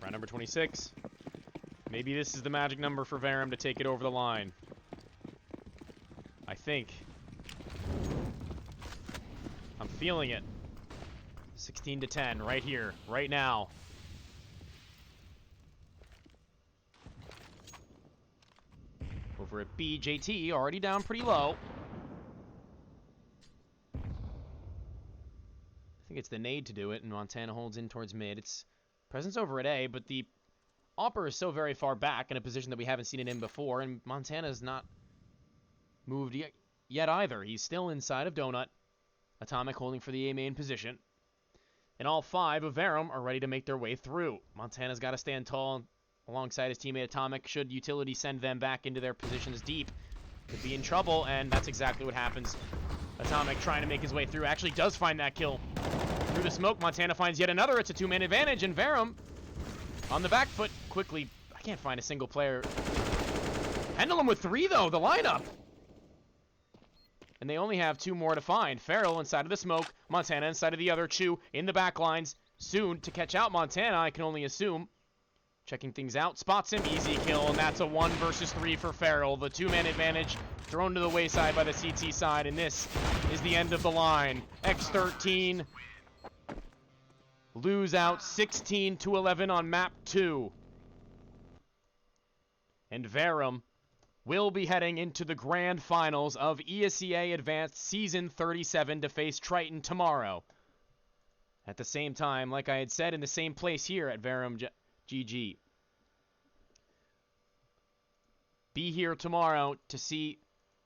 Round number 26. Maybe this is the magic number for Verum to take it over the line. I think. I'm feeling it. 16-10 right here, right now. Over at B, JT already down pretty low. I think it's the nade to do it, and Montana holds in towards mid. It's presence over at A, but the Opper is so very far back in a position that we haven't seen it in before, and Montana's not moved yet. yet either. He's still inside of Donut. Atomic holding for the A main position. And all 5 of Verum are ready to make their way through. Montana's got to stand tall alongside his teammate Atomic. Should Utility send them back into their positions deep, could be in trouble, and that's exactly what happens. Atomic trying to make his way through. Actually does find that kill. Through the smoke, Montana finds yet another. It's a 2-man advantage, and Verum on the back foot quickly. I can't find a single player. Pendulum with 3, though, the lineup. And they only have 2 more to find. Farrell inside of the smoke, Montana inside of the other. Chu in the back lines, soon to catch out Montana, I can only assume. Checking things out, spots him, easy kill, and that's a 1 versus 3 for Farrell. The 2-man advantage thrown to the wayside by the CT side, and this is the end of the line. X13 lose out 16-11 on map 2. And Verum will be heading into the grand finals of ESEA Advanced Season 37 to face Triton tomorrow. At the same time, like I had said, in the same place here at Verum GG. Be here tomorrow to see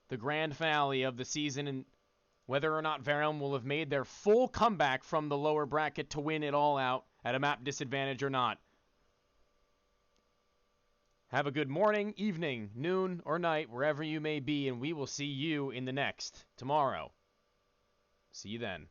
the grand finale of the season and whether or not Verum will have made their full comeback from the lower bracket to win it all out at a map disadvantage or not. Have a good morning, evening, noon, or night, wherever you may be, and we will see you in the next tomorrow. See you then.